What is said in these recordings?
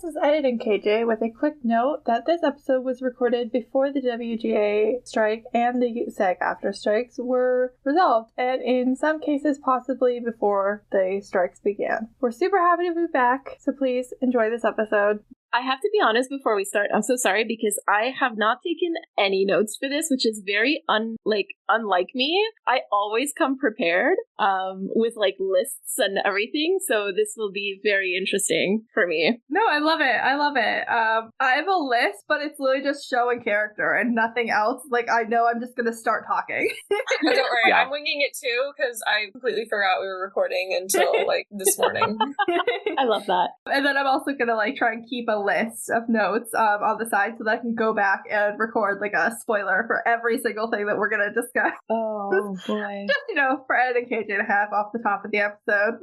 this is Editing KJ with a quick note that this episode was recorded before the WGA strike and the SAG-AFTRA strikes were resolved, and in some cases possibly before the strikes began. We're super happy to be back, so please enjoy this episode. I have to be honest before we start. I'm so sorry because I have not taken any notes for this, which is very unlike me. I always come prepared with lists and everything, so this will be very interesting for me. No, I love it. I have a list, but it's literally just show and character and nothing else. I know I'm just gonna start talking. Don't worry, I'm winging it too because I completely forgot we were recording until this morning. I love that. And then I'm also gonna try and keep a list of notes on the side so that I can go back and record a spoiler for every single thing that we're gonna discuss. Oh boy. Just, for Ed and KJ to have off the top of the episode.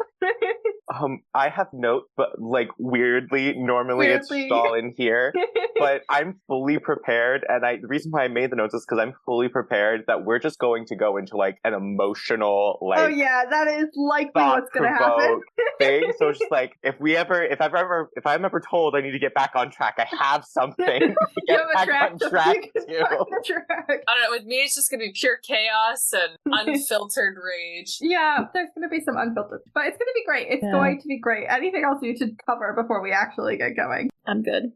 I have notes, but weirdly, normally it's all in here. But I'm fully prepared, and the reason why I made the notes is because I'm fully prepared that we're just going to go into an emotional oh yeah, that is likely what's gonna happen. Thing. So it's just if I'm ever told I need to get back on track, I have something to get back on track to. I don't know, with me it's just gonna be pure chaos and unfiltered rage. Yeah, there's gonna be some unfiltered, but it's gonna be great. It's going to be great. Anything else you should cover before we actually get going? I'm good.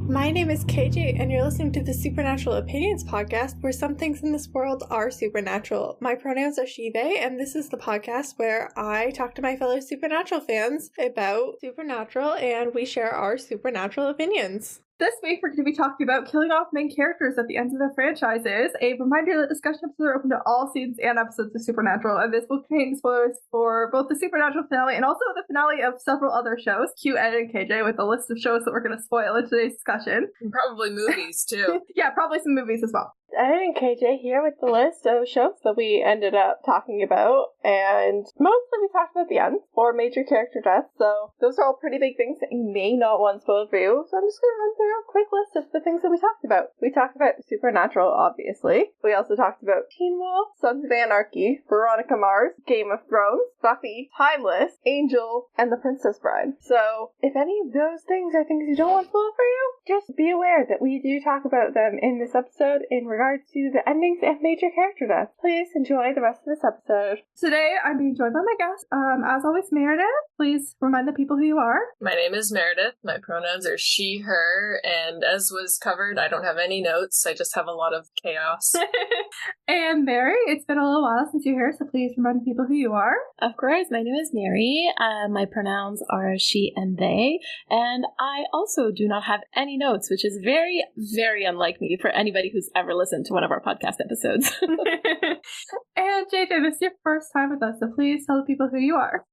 My name is KJ, and you're listening to the Supernatural Opinions podcast, where some things in this world are supernatural. My pronouns are she, they, and this is the podcast where I talk to my fellow Supernatural fans about Supernatural, and we share our supernatural opinions. This week, we're going to be talking about killing off main characters at the ends of their franchises. A reminder that discussion episodes are open to all seasons and episodes of Supernatural, and this will contain spoilers for both the Supernatural finale and also the finale of several other shows. Cue Ed and KJ with a list of shows that we're going to spoil in today's discussion. And probably movies, too. Yeah, probably some movies as well. Ed and KJ here with the list of shows that we ended up talking about, and mostly we talked about the end or major character deaths, so those are all pretty big things that you may not want spoiled for you, so I'm just going to run through a quick list of the things that we talked about. We talked about Supernatural, obviously. We also talked about Teen Wolf, Sons of Anarchy, Veronica Mars, Game of Thrones, Buffy, Timeless, Angel, and The Princess Bride. So, if any of those things are things you don't want spoiled for you, just be aware that we do talk about them in this episode in regards to the endings and major character deaths. Please enjoy the rest of this episode. Today, I'm being joined by my guest, as always, Meredith. Please remind the people who you are. My name is Meredith. My pronouns are she, her, and as was covered, I don't have any notes. I just have a lot of chaos. And Mary, it's been a little while since you're here, so please remind the people who you are. Of course, my name is Mary. My pronouns are she and they, and I also do not have any notes, which is very, very unlike me for anybody who's ever listened to one of our podcast episodes. And JJ, this is your first time with us, so please tell the people who you are.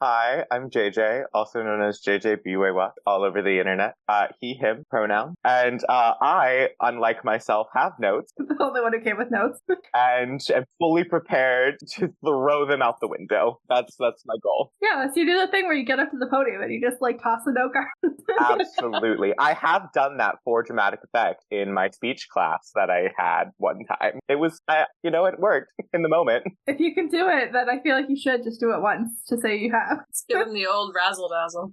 Hi, I'm JJ, also known as JJ Wayward, all over the internet. He, him, pronoun. And I, unlike myself, have notes. The only one who came with notes. And am fully prepared to throw them out the window. That's my goal. Yeah, so you do the thing where you get up to the podium and you just toss the note card. Absolutely. I have done that for dramatic effect in my speech class that I had one time. It was, it worked in the moment. If you can do it, then I feel like you should just do it once to say you have. Let's give him the old razzle-dazzle.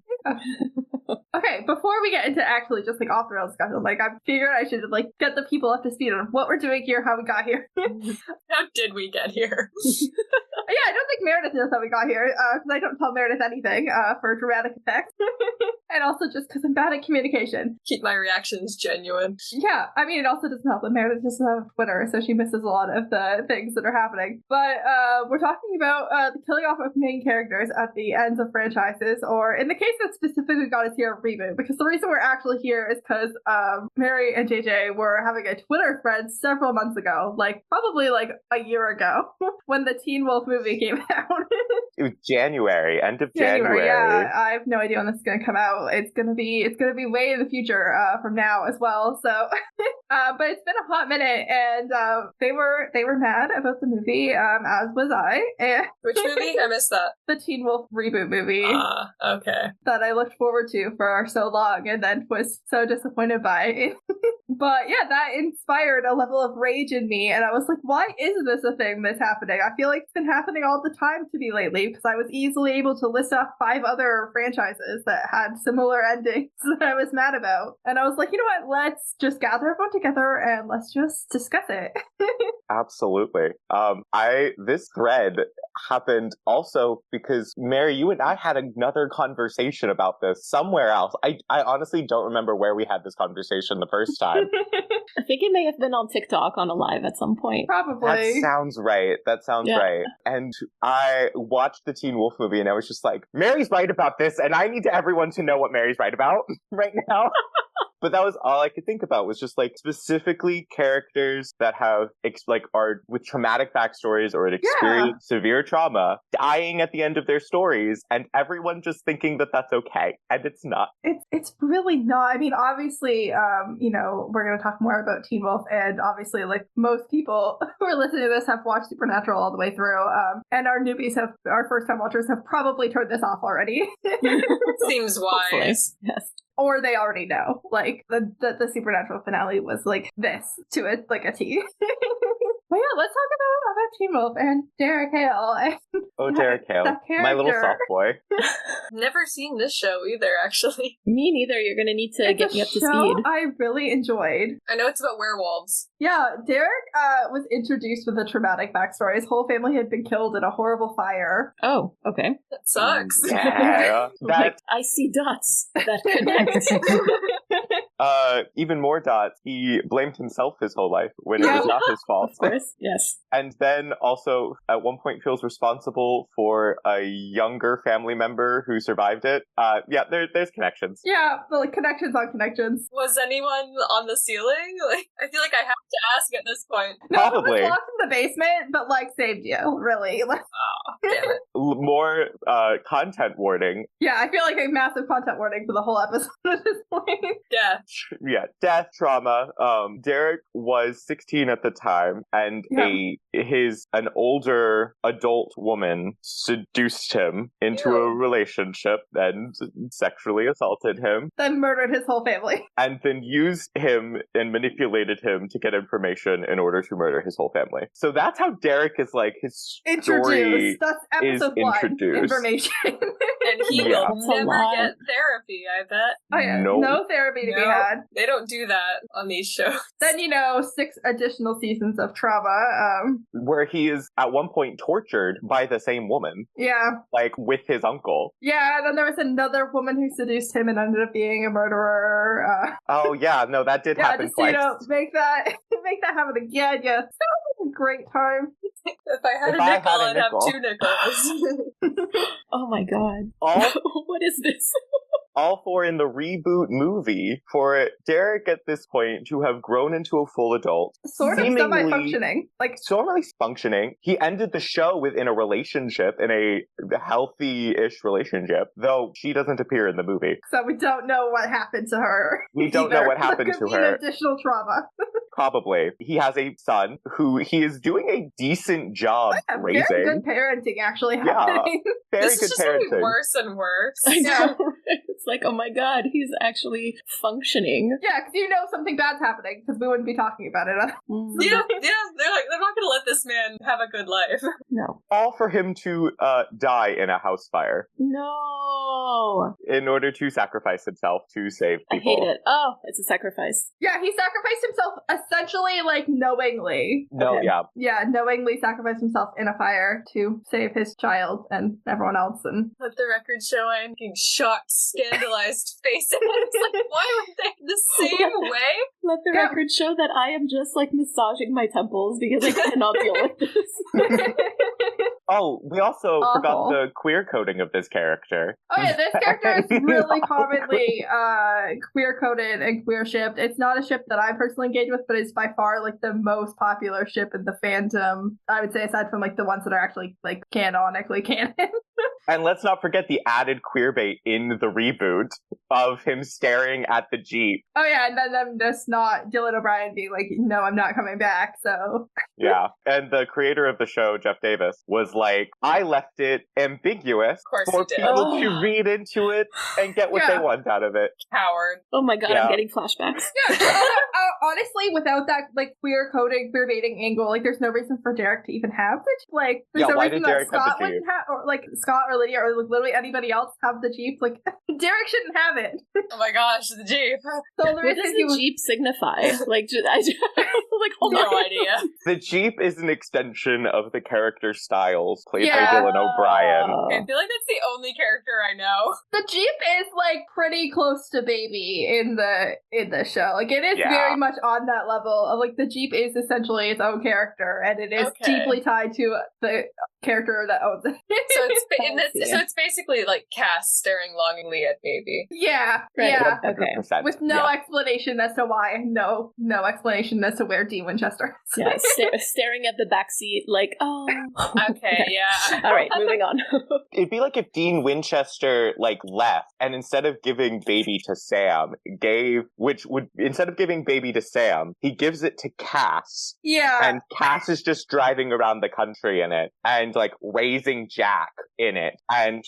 Okay, before we get into actually just off-the-rails discussion, I figured I should get the people up to speed on what we're doing here, how we got here. How did we get here? Yeah, I don't think Meredith knows how we got here, because I don't tell Meredith anything for dramatic effect. And also just because I'm bad at communication. Keep my reactions genuine. Yeah, I mean, it also doesn't help that Meredith doesn't have Twitter, so she misses a lot of the things that are happening. But we're talking about the killing off of main characters at the ends of franchises, or in the case that specifically got us here, a reboot. Because the reason we're actually here is because Mary and JJ were having a Twitter thread several months ago, probably a year ago, when the Teen Wolf movie movie came out. It was January, end of January. Yeah, I have no idea when this is gonna come out. It's gonna be way in the future from now as well. So, but it's been a hot minute, and they were mad about the movie, as was I. And Which movie? I missed that. The Teen Wolf reboot movie. Okay. That I looked forward to for so long, and then was so disappointed by. But yeah, that inspired a level of rage in me, and I was like, why isn't this a thing that's happening? I feel like it's been happening all the time to me lately, because I was easily able to list off 5 other franchises that had similar endings that I was mad about. And I was like, you know what, let's just gather everyone together and let's just discuss it. Absolutely. This thread happened also because, Mary, you and I had another conversation about this somewhere else. I honestly don't remember where we had this conversation the first time. I think it may have been on TikTok on a live at some point. Probably. That sounds right. Right. And I watched the Teen Wolf movie and I was just like, Mary's right about this, and I need everyone to know what Mary's right about right now. But that was all I could think about, was just like specifically characters that have are with traumatic backstories or had experienced severe trauma dying at the end of their stories, and everyone just thinking that that's okay, and it's not. It's really not. I mean, obviously, we're going to talk more about Teen Wolf, and obviously, like most people who are listening to this have watched Supernatural all the way through, and our first-time watchers have probably turned this off already. Seems wise. Hopefully. Yes. Or they already know, like, the Supernatural finale was like this to it, like a T. But yeah, let's talk about Teen Wolf and Derek Hale. Derek Hale, my little soft boy. Never seen this show either, actually. Me neither. You're gonna need to get me up to speed. I really enjoyed. I know it's about werewolves. Yeah, Derek was introduced with a traumatic backstory. His whole family had been killed in a horrible fire. Oh, okay. That sucks. Yeah, I see dots that connect. Even more dots. He blamed himself his whole life when it was not his fault. Of course, yes. And then also at one point feels responsible for a younger family member who survived it. There's connections. Yeah, like connections on connections. Was anyone on the ceiling? Like, I feel like I have to ask at this point. No, probably. It was locked in the basement, but like saved you, really. Like, oh, damn it. More content warning. Yeah, I feel like a massive content warning for the whole episode at this point. Death. Yeah, death, trauma. Derek was 16 at the time, and an older adult woman seduced him into a relationship and sexually assaulted him. Then murdered his whole family. And then used him and manipulated him to get information in order to murder his whole family. So that's how Derek is like, his story introduced. That's episode 1. Introduced. Information. And he will never get therapy, I bet. Oh yeah, no therapy to be had. They don't do that on these shows. Then 6 additional seasons of trauma. Where he is at one point tortured by the same woman. Yeah. Like with his uncle. Yeah, and then there was another woman who seduced him and ended up being a murderer. Oh yeah, no, that did happen just, twice. Make that happen again. Yeah, that was a great time. If I had a nickel, I'd have 2 nickels. Oh my god. What is this? All for in the reboot movie for Derek at this point to have grown into a full adult. Sort of semi-functioning. Functioning. He ended the show within a relationship, in a healthy-ish relationship, though she doesn't appear in the movie. So we don't know what happened to her. We don't know what happened to her. Additional trauma. Probably. He has a son who he is doing a decent job raising. Very good parenting, actually, happening. Very this good is just parenting. getting worse and worse. I know. It's like, oh my god, he's actually functioning. Yeah, because something bad's happening, because we wouldn't be talking about it. Yeah, they're not gonna let this man have a good life. No. All for him to die in a house fire. No. In order to sacrifice himself to save people. I hate it. Oh, it's a sacrifice. Yeah, he sacrificed himself essentially, knowingly. No, okay. yeah. Yeah, knowingly sacrificed himself in a fire to save his child and everyone else. And let the record show I am getting shocked, scandalized faces. It's like, why were they the same way? Let the record show that I am just massaging my temples because I cannot deal with this. Oh, we also forgot Awful. the queer coding of this character. Oh yeah, this character is really commonly queer coded and queer shipped. It's not a ship that I personally engage with, but it's by far like the most popular ship in the fandom. I would say, aside from like the ones that are actually like canonically canon. And let's not forget the added queer bait in the reboot of him staring at the Jeep. Oh yeah, and then them just not Dylan O'Brien being like, no, I'm not coming back. So Yeah. And the creator of the show, Jeff Davis, was like, I left it ambiguous for people to read into it and get what they want out of it. Coward. Oh my god, I'm getting flashbacks. Yeah, honestly, without that like queer coding, queer baiting angle, like there's no reason for Derek to even have the like. There's no why reason did Derek that have Scott the Jeep? wouldn't have, or like Scott or Lydia or like literally anybody else have the Jeep. Like Derek shouldn't have it. Oh my gosh, the Jeep. So the What reason does the Jeep signify? Like, like hold on. No idea. The Jeep is an extension of the character Styles, played by Yeah. Dylan O'Brien. I feel like that's the only character I know. the Jeep is like pretty close to baby in the show. Like it is Yeah. very much on that level of like the Jeep is essentially its own character, and it is deeply tied to the character that owns it. So it's basically like Cass staring longingly at baby. Yeah, Right. yeah. 100%. With no explanation as to why, no explanation as to where Dean Winchester is. Yeah, staring at the backseat like, oh. Okay, yeah. All right, moving on. It'd be like if Dean Winchester like left and instead of giving baby to Sam, instead of giving baby to Sam, he gives it to Cass. Yeah. And Cass is just driving around the country in it and like raising Jack in it and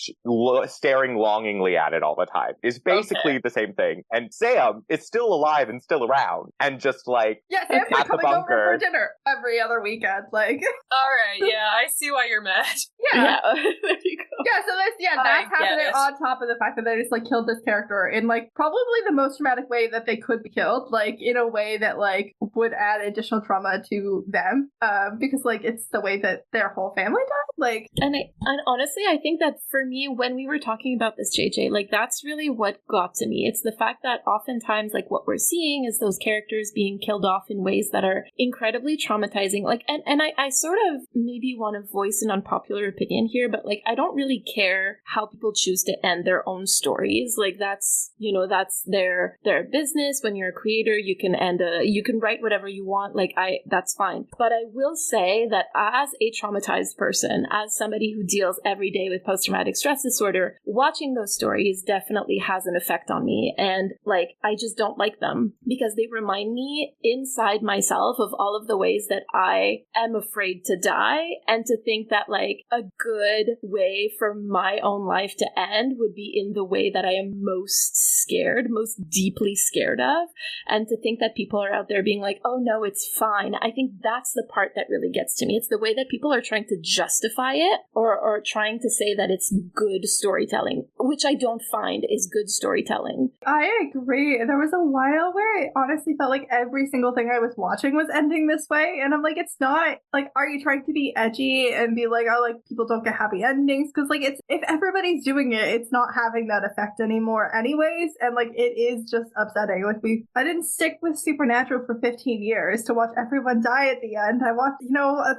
staring longingly at it all the time. Is basically the same thing. And Sam is still alive and still around and just like Sam's at the coming over bunker for dinner every other weekend. Like, Alright, yeah, I see why you're mad. yeah. There you go. Yeah, so that's happening on top of the fact that they just like killed this character in like probably the most traumatic way that they could be killed, like in a way that like would add additional trauma to them, because like it's the way that their whole family died. Like, and honestly, I think that for me, when we were talking about this, JJ, like that's really what got to me. It's the fact that oftentimes, like what we're seeing is those characters being killed off in ways that are incredibly traumatizing. Like, and I sort of maybe want to voice an unpopular opinion here, but like I don't really care how people choose to end their own stories. Like that's their business. When you're a creator, you can you can write whatever you want. Like that's fine. But I will say that as a traumatized person, as somebody who deals every day with post-traumatic stress disorder, watching those stories definitely has an effect on me. And like, I just don't like them because they remind me inside myself of all of the ways that I am afraid to die, and to think that like a good way for my own life to end would be in the way that I am most scared, most deeply scared of. And to think that people are out there being like, oh no, it's fine. I think that's the part that really gets to me. It's the way that people are trying to justify it or trying to say that it's good storytelling, which I don't find is good storytelling. I agree. There was a while where I honestly felt like every single thing I was watching was ending this way, and I'm like, it's not. Like, are you trying to be edgy and be like, oh, like people don't get happy endings? Because like, it's if everybody's doing it, it's not having that effect anymore, anyways. And like, it is just upsetting. Like, I didn't stick with Supernatural for 15 years to watch everyone die at the end. I watched,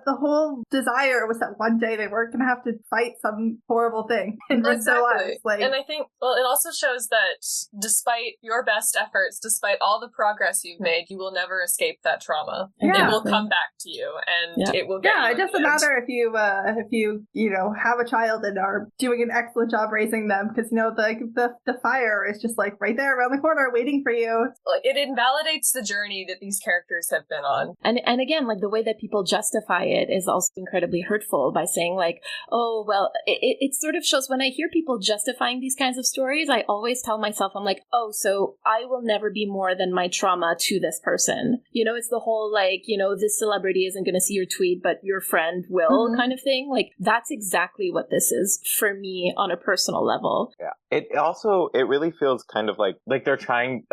the whole desire was that one day they weren't gonna have to fight some horrible thing and risk their lives. Like, and I think, well, it also shows that despite your best efforts, despite all the progress you've made, you will never escape that trauma. Yeah. It will come back to you, and it will get you. It doesn't matter if you have a child and are doing an excellent job raising them, because the fire is just like right there around the corner waiting for you. Like, it invalidates the journey that these characters have been on. And again, like the way that people justify it is also incredibly hurtful by saying like, oh, well, it sort of shows when I hear people justifying these kinds of stories, I always tell myself, I'm like, oh, so I will never be more than my trauma to this person. It's the whole like, this celebrity isn't going to see your tweet, but your friend will kind of thing. Like, that's exactly what this is for me on a personal level. Yeah. It really feels kind of like they're trying,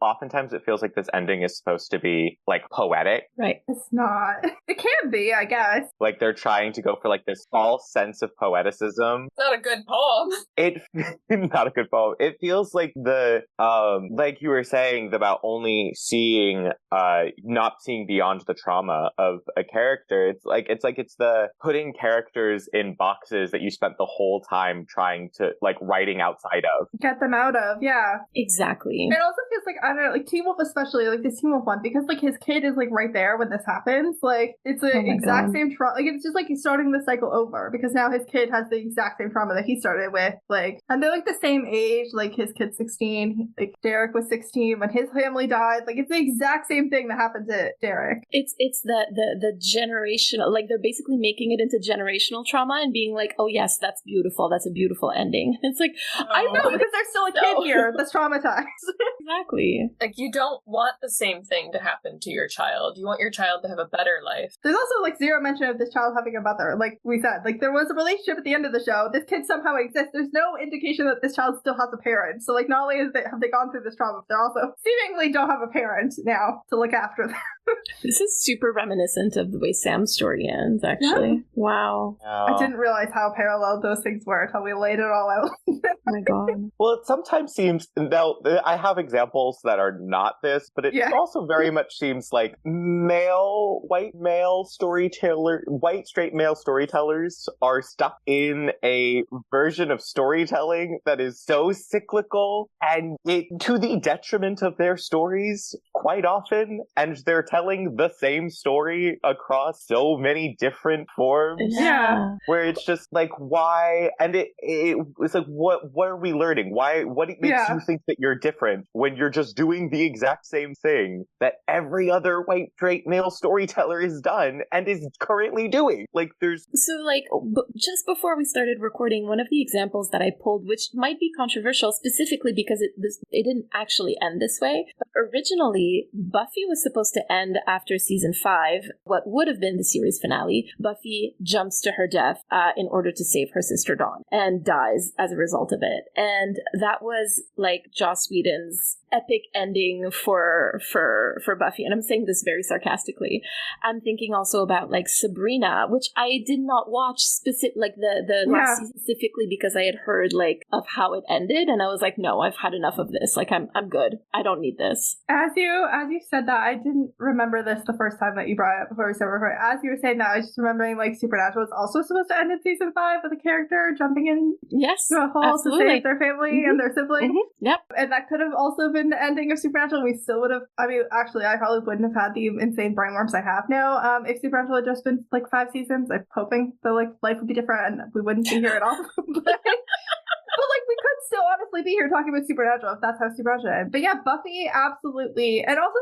oftentimes it feels like this ending is supposed to be like poetic. Right. It's not. It can be, I guess. Like they're trying to go for like like this false sense of poeticism. Not a good poem. It not a good poem. It feels like like you were saying about only seeing not seeing beyond the trauma of a character. It's the putting characters in boxes that you spent the whole time trying to like writing outside of. Get them out of, yeah. Exactly. It also feels like, I don't know, like Teen Wolf especially, like this Teen Wolf one, because like his kid is like right there when this happens. Like it's the exact same trauma. Like it's just like he's starting the cycle over because now his kid has the exact same trauma that he started with. Like, and they're like the same age. Like his kid's 16. Like Derek was 16 when his family died. Like it's the exact same thing that happened to Derek. It's the generational, like they're basically making it into generational trauma and being like, oh yes, that's beautiful. That's a beautiful ending. It's like, I know, because there's still a kid here that's traumatized. Exactly. Like, you don't want the same thing to happen to your child. You want your child to have a better life. There's also like zero mention of this child having a mother. Like we said, like there was a relationship at the end of the show. This kid somehow exists. There's no indication that this child still has a parent. So like not only have they gone through this trauma, but they're also seemingly don't have a parent now to look after them. This is super reminiscent of the way Sam's story ends, actually. Yeah. Wow. I didn't realize how parallel those things were until we laid it all out. Oh my god. Well, it sometimes seems, now, I have examples that are not this, but it also very much seems like white straight male storytellers are stuck in a version of storytelling that is so cyclical and to the detriment of their stories quite often, and they're telling the same story across so many different forms. Yeah. Where it's just like, why? And it's like, what are we learning? What makes you think that you're different when you're just doing the exact same thing that every other white straight male storyteller has done and is currently doing? Like, there's... So, like, just before we started recording, one of the examples that I pulled, which might be controversial specifically because it didn't actually end this way, but originally, Buffy was supposed to end after season 5, what would have been the series finale. Buffy jumps to her death in order to save her sister Dawn and dies as a result of it. And that was like Joss Whedon's epic ending for Buffy. And I'm saying this very sarcastically. I'm thinking also about like Sabrina, which I did not watch like the last season specifically because I had heard like of how it ended, and I was like, no, I've had enough of this. Like I'm good. I don't need this. As you said that, I didn't remember this the first time that you brought it up before we started recording. As you were saying that, I was just remembering like Supernatural was also supposed to end in season 5 with a character jumping in to a hole to save their family and their sibling. Mm-hmm. Yep. And that could have also been the ending of Supernatural. We still would have, I mean, actually, I probably wouldn't have had the insane brainworms I have now if Supernatural had just been like 5 seasons. I'm hoping that like life would be different and we wouldn't be here at all. But like we could still honestly be here talking about Supernatural if that's how Supernatural ended. But yeah, Buffy absolutely, and also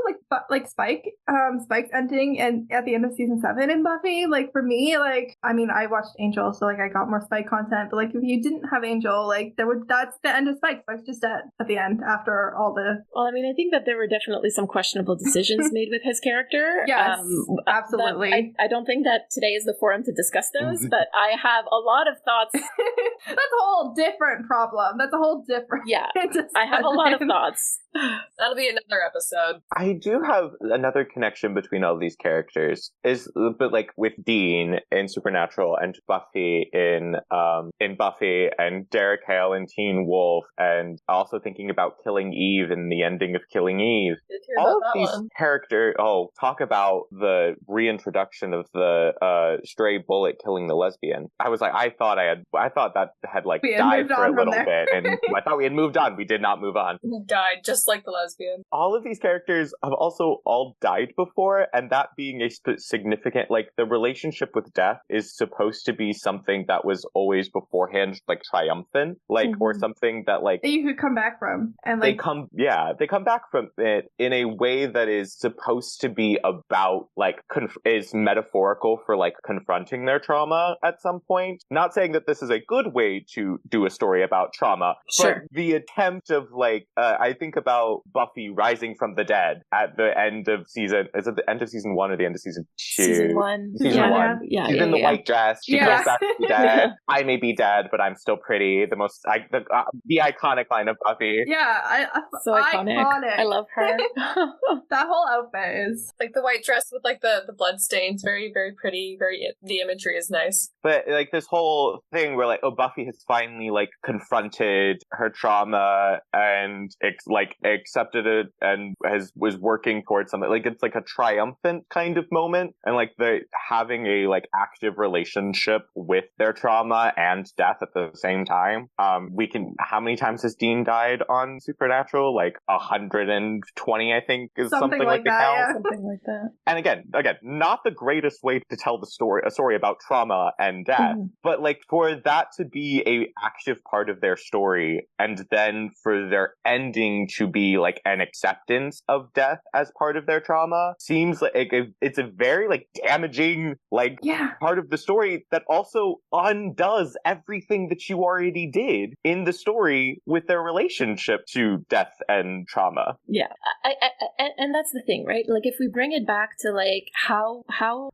like Spike's ending and at the end of season 7 in Buffy. Like for me, like I mean I watched Angel, so like I got more Spike content. But like if you didn't have Angel, like that's the end of Spike. Spike's just dead at the end after all the. Well, I mean I think that there were definitely some questionable decisions made with his character. Yes, absolutely. I don't think that today is the forum to discuss those, but I have a lot of thoughts. That's a whole different problem. That's a whole different. Yeah, I have a lot of thoughts. That'll be another episode. I do have another connection between all these characters, but like with Dean in Supernatural and Buffy in Buffy and Derek Hale in Teen Wolf, and also thinking about Killing Eve and the ending of Killing Eve. All of these characters. Oh, talk about the reintroduction of the stray bullet killing the lesbian. I was like, I thought that had like died for a little bit, and I thought we had moved on. We did not move on. Died just like the lesbian. All of these characters have also all died before, and that being a significant, like the relationship with death is supposed to be something that was always beforehand like triumphant, like or something that like that you could come back from, and like they come back from it in a way that is supposed to be about like is metaphorical for like confronting their trauma at some point. Not saying that this is a good way to do a story about trauma, but the attempt of like I think about about Buffy rising from the dead at the end of season. Is it the end of season 1 or the end of season 2? Season 1. Season 1. Yeah. She's in the white dress. She comes back to be dead. I may be dead, but I'm still pretty. The iconic line of Buffy. Yeah, so iconic. I love her. That whole outfit is like the white dress with like the blood stains. Very, very pretty. The imagery is nice. But like this whole thing where like, oh, Buffy has finally like confronted her trauma and accepted it and was working towards something. Like it's like a triumphant kind of moment, and like the having a like active relationship with their trauma and death at the same time. How many times has Dean died on Supernatural? Like 120, I think, is something like the count. Yeah. Something like that. And again, not the greatest way to tell a story about trauma and death, but like for that to be a active part of their story, and then for their ending to be like an acceptance of death as part of their trauma, seems like it's a very like damaging part of the story that also undoes everything that you already did in the story with their relationship to death and trauma. Yeah, and that's the thing, right? Like if we bring it back to like how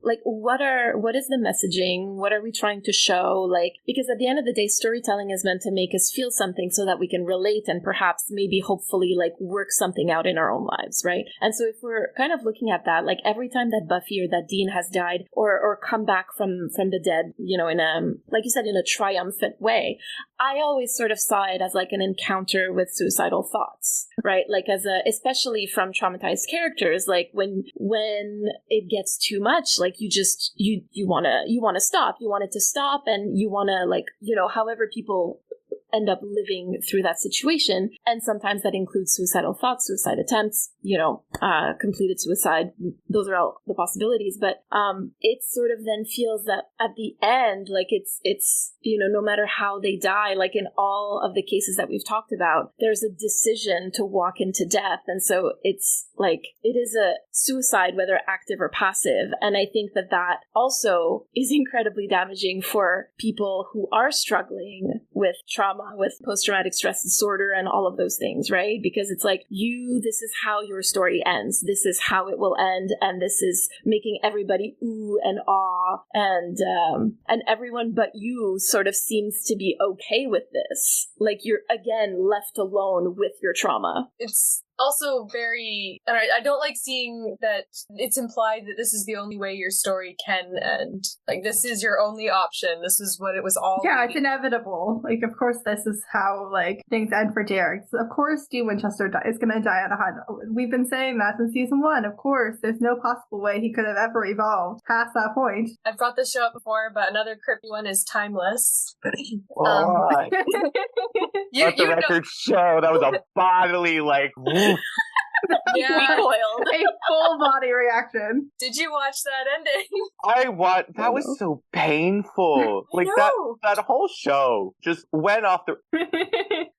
like what is the messaging? What are we trying to show? Like, because at the end of the day, storytelling is meant to make us feel something so that we can relate and perhaps maybe hopefully like work something out in our own lives, right? And so if we're kind of looking at that, like every time that Buffy or that Dean has died or come back from the dead, you know, in a, like you said, in a triumphant way, I always sort of saw it as like an encounter with suicidal thoughts, right? Like especially from traumatized characters, like when it gets too much, like you want to stop, you want it to stop, and you want to, like, you know, however people end up living through that situation. And sometimes that includes suicidal thoughts, suicide attempts, you know, completed suicide. Those are all the possibilities. But it sort of then feels that at the end, like it's, you know, no matter how they die, like in all of the cases that we've talked about, there's a decision to walk into death. And so it's like, it is a suicide, whether active or passive. And I think that also is incredibly damaging for people who are struggling with trauma, with post-traumatic stress disorder and all of those things, right? Because it's like, this is how your story ends. This is how it will end. And this is making everybody ooh and ah. And everyone but you sort of seems to be okay with this. Like you're, again, left alone with your trauma. It's also very, and I don't like seeing that it's implied that this is the only way your story can end. Like, this is your only option. This is what it was all. Yeah, it's inevitable. Like, of course, this is how, like, things end for Derek. So of course, Dean Winchester is going to die on a hunt. We've been saying that since season 1. Of course, there's no possible way he could have ever evolved past that point. I've brought this show up before, but another creepy one is Timeless. Let the record show that was a bodily, like, yeah, recoiled. A full body reaction. Did you watch that ending? That was so painful. Like that whole show just went off the.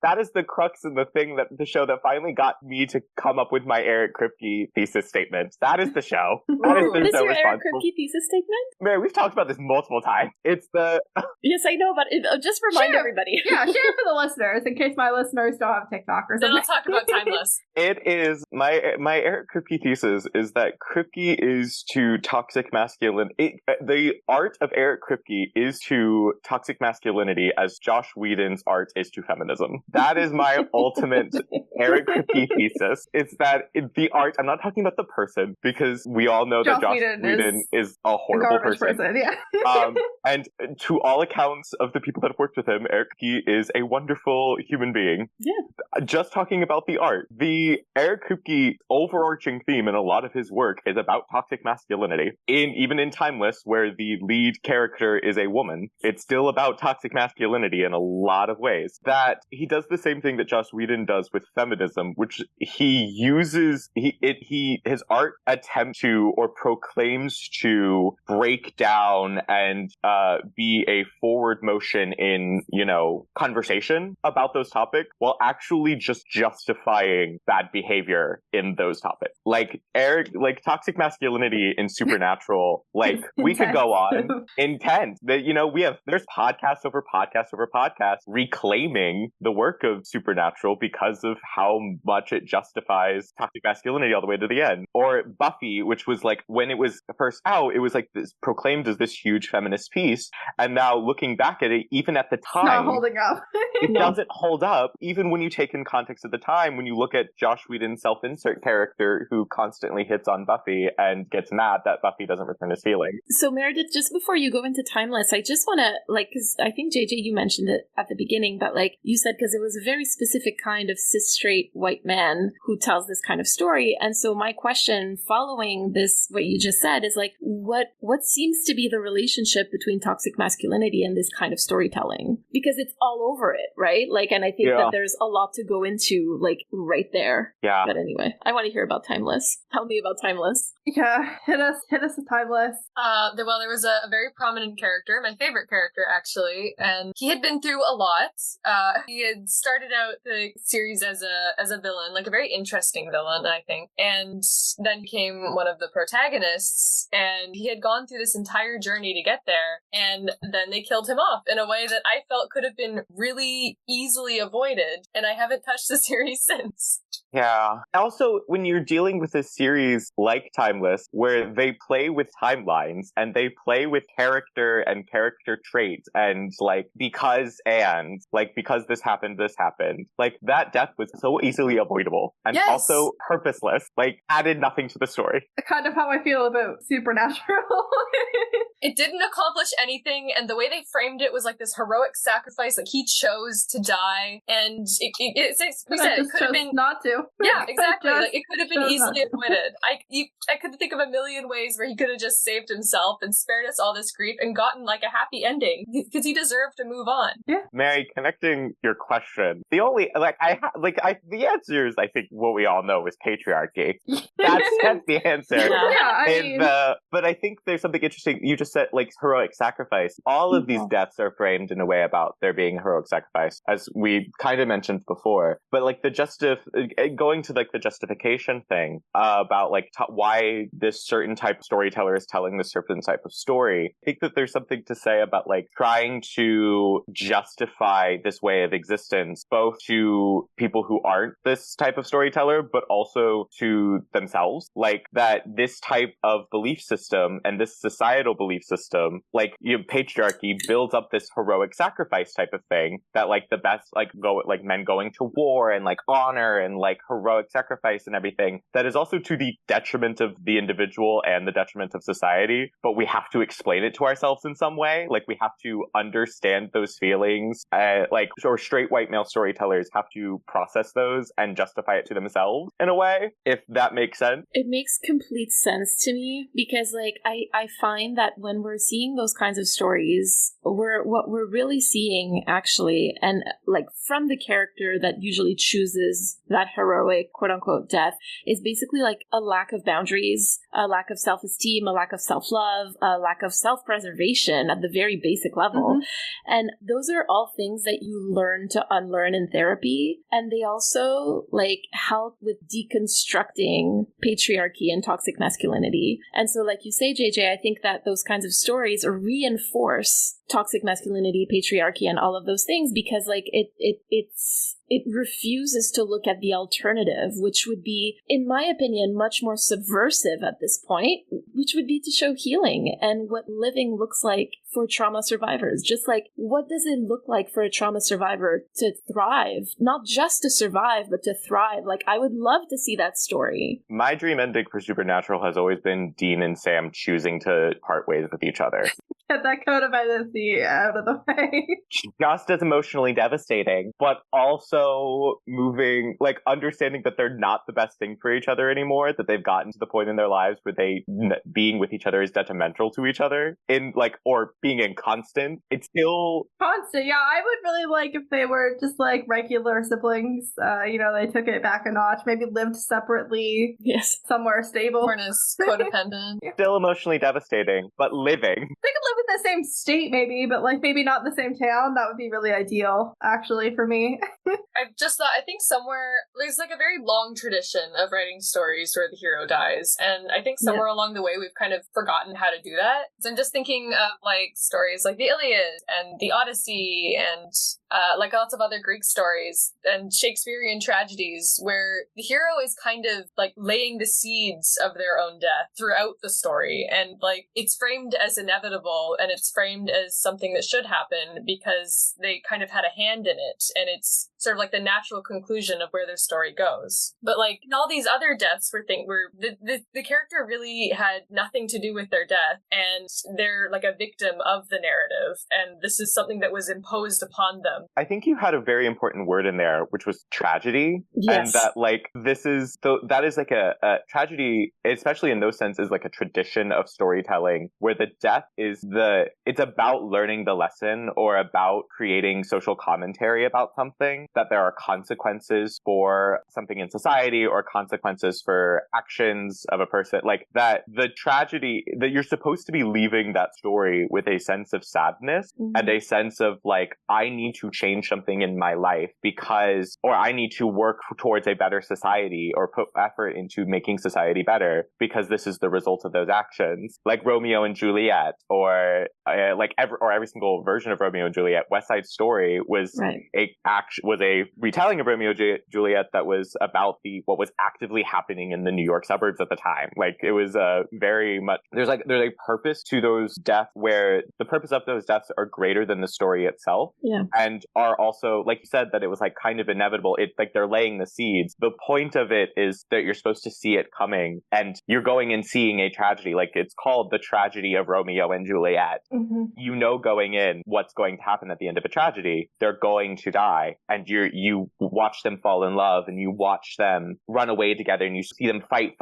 That is the crux of the thing the show that finally got me to come up with my Eric Kripke thesis statement. That is the show. That is the What is show your Eric responsible. Kripke thesis statement? Mary, we've talked about this multiple times. It's the. Yes, I know, but just remind everybody. Yeah, share it for the listeners in case my listeners don't have TikTok or Then something. I'll talk about Timeless. It is my Eric Kripke thesis is that Kripke is to toxic masculinity. The art of Eric Kripke is to toxic masculinity as Josh Whedon's art is to feminism. That is my ultimate Eric Kripke thesis. It's that the art. I'm not talking about the person because we all know that Josh Whedon is a horrible person. Yeah. And to all accounts of the people that have worked with him, Eric Kripke is a wonderful human being. Yeah. Just talking about the art, the Eric Kripke overarching theme in a lot of his work is about toxic masculinity. Even in Timeless, where the lead character is a woman, it's still about toxic masculinity in a lot of ways. That he does the same thing that Joss Whedon does with feminism, which he uses his art attempts to or proclaims to break down and be a forward motion in, conversation about those topics while actually just justifying bad behavior in those topics. Like Eric like toxic masculinity in Supernatural, like we could go on intense. That there's podcasts over podcasts over podcasts reclaiming the work of Supernatural because of how much it justifies toxic masculinity all the way to the end. Or Buffy, which was like when it was first out, it was like this proclaimed as this huge feminist piece, and now looking back at it, even at the time, not holding up. it doesn't hold up, even when you take in context at the time, when you look at Josh Whedon's self-insert character who constantly hits on Buffy and gets mad that Buffy doesn't return his healing. So Meredith, just before you go into Timeless, I just want to, like, because I think JJ, you mentioned it at the beginning, but like you said, because it was a very specific kind of cis straight white man who tells this kind of story. And so my question following this, what you just said, is like, what seems to be the relationship between toxic masculinity and this kind of storytelling? Because it's all over it, right? Like, and I think that there's a lot to go into, like, right there. Yeah. But anyway, I want to hear about Timeless. Tell me about Timeless. Yeah, hit us with Timeless. Well, there was a very prominent character, my favorite character actually, and he had been through a lot. He had started out the series as a villain, like a very interesting villain, I think, and then became one of the protagonists, and he had gone through this entire journey to get there, and then they killed him off in a way that I felt could have been really easily avoided, and I haven't touched the series since. Yeah. Also, when you're dealing with a series like Timeless, where they play with timelines and they play with character and character traits and because this happened, like that death was so easily avoidable and also purposeless, like added nothing to the story. Kind of how I feel about Supernatural. It didn't accomplish anything, and the way they framed it was like this heroic sacrifice, like he chose to die, and it could have been not to. Yeah, exactly. Like it could have been easily avoided. I could think of a million ways where he could have just saved himself and spared us all this grief and gotten like a happy ending because he deserved to move on. Yeah. Mary, connecting your question, the only the answer is I think what we all know is patriarchy. That's the answer. Yeah, but I think there's something interesting. You just said like heroic sacrifice. All of these deaths are framed in a way about there being heroic sacrifice, as we kind of mentioned before. But like going to like the justification thing about like why this certain type of storyteller is telling this certain type of story, I think that there's something to say about like trying to justify this way of existence both to people who aren't this type of storyteller but also to themselves, like that this type of belief system and this societal belief system, like patriarchy builds up this heroic sacrifice type of thing that like the best men going to war and like honor and like heroic sacrifice and everything, that is also to the detriment of the individual and the detriment of society, but we have to explain it to ourselves in some way. Like we have to understand those feelings, or straight white male storytellers have to process those and justify it to themselves in a way, if that makes sense. It makes complete sense to me because like I find that when we're seeing those kinds of stories, what we're really seeing actually, and like from the character that usually chooses that heroic quote-unquote death, is basically like a lack of boundaries, a lack of self-esteem, a lack of self-love, a lack of self-preservation at the very basic level. And those are all things that you learn to unlearn in therapy, and they also like help with deconstructing patriarchy and toxic masculinity. And so like you say, JJ, I think that those kinds of stories reinforce toxic masculinity, patriarchy, and all of those things because like it refuses to look at the alternative, which would be, in my opinion, much more subversive at this point, which would be to show healing and what living looks like for trauma survivors. Just like, what does it look like for a trauma survivor to thrive? Not just to survive, but to thrive. Like, I would love to see that story. My dream ending for Supernatural has always been Dean and Sam choosing to part ways with each other. Get that codependency out of the way. Just as emotionally devastating, but also moving, like understanding that they're not the best thing for each other anymore, that they've gotten to the point in their lives where being with each other is detrimental to each other, or being inconstant. It's still constant. Yeah, I would really like if they were just like regular siblings. They took it back a notch, maybe lived separately. Yes. Somewhere stable. Weren't as codependent. Still emotionally devastating, but living. They could live live in the same state maybe, but like maybe not in the same town. That would be really ideal, actually, for me. I think somewhere, there's like a very long tradition of writing stories where the hero dies, and I think somewhere along the way we've kind of forgotten how to do that. So I'm just thinking of like stories like the Iliad and the Odyssey and like lots of other Greek stories and Shakespearean tragedies where the hero is kind of like laying the seeds of their own death throughout the story, and like it's framed as inevitable and it's framed as something that should happen because they kind of had a hand in it, and it's sort of like the natural conclusion of where their story goes. But like in all these other deaths where the character really had nothing to do with their death, and they're like a victim of the narrative, and this is something that was imposed upon them. I think you had a very important word in there, which was tragedy. Yes. And that like that is like a tragedy, especially in those sense, is like a tradition of storytelling where the death is it's about learning the lesson or about creating social commentary about something, that there are consequences for something in society or consequences for actions of a person, like that the tragedy that you're supposed to be leaving that story with a sense of sadness and a sense of like, I need to change something in my life or I need to work towards a better society or put effort into making society better because this is the result of those actions. Like Romeo and Juliet, or every single version of Romeo and Juliet. West Side Story was a retelling of Romeo and Juliet that was about what was actively happening in the New York suburbs at the time. Like it was very much there's a purpose to those deaths where the purpose of those deaths are greater than the story itself. Yeah. And are also, like you said, that it was like kind of inevitable. It's like they're laying the seeds. The point of it is that you're supposed to see it coming, and you're going and seeing a tragedy. Like it's called The Tragedy of Romeo and Juliet. You know going in what's going to happen at the end of a tragedy. They're going to die, and you watch them fall in love, and you watch them run away together, and you see them fight,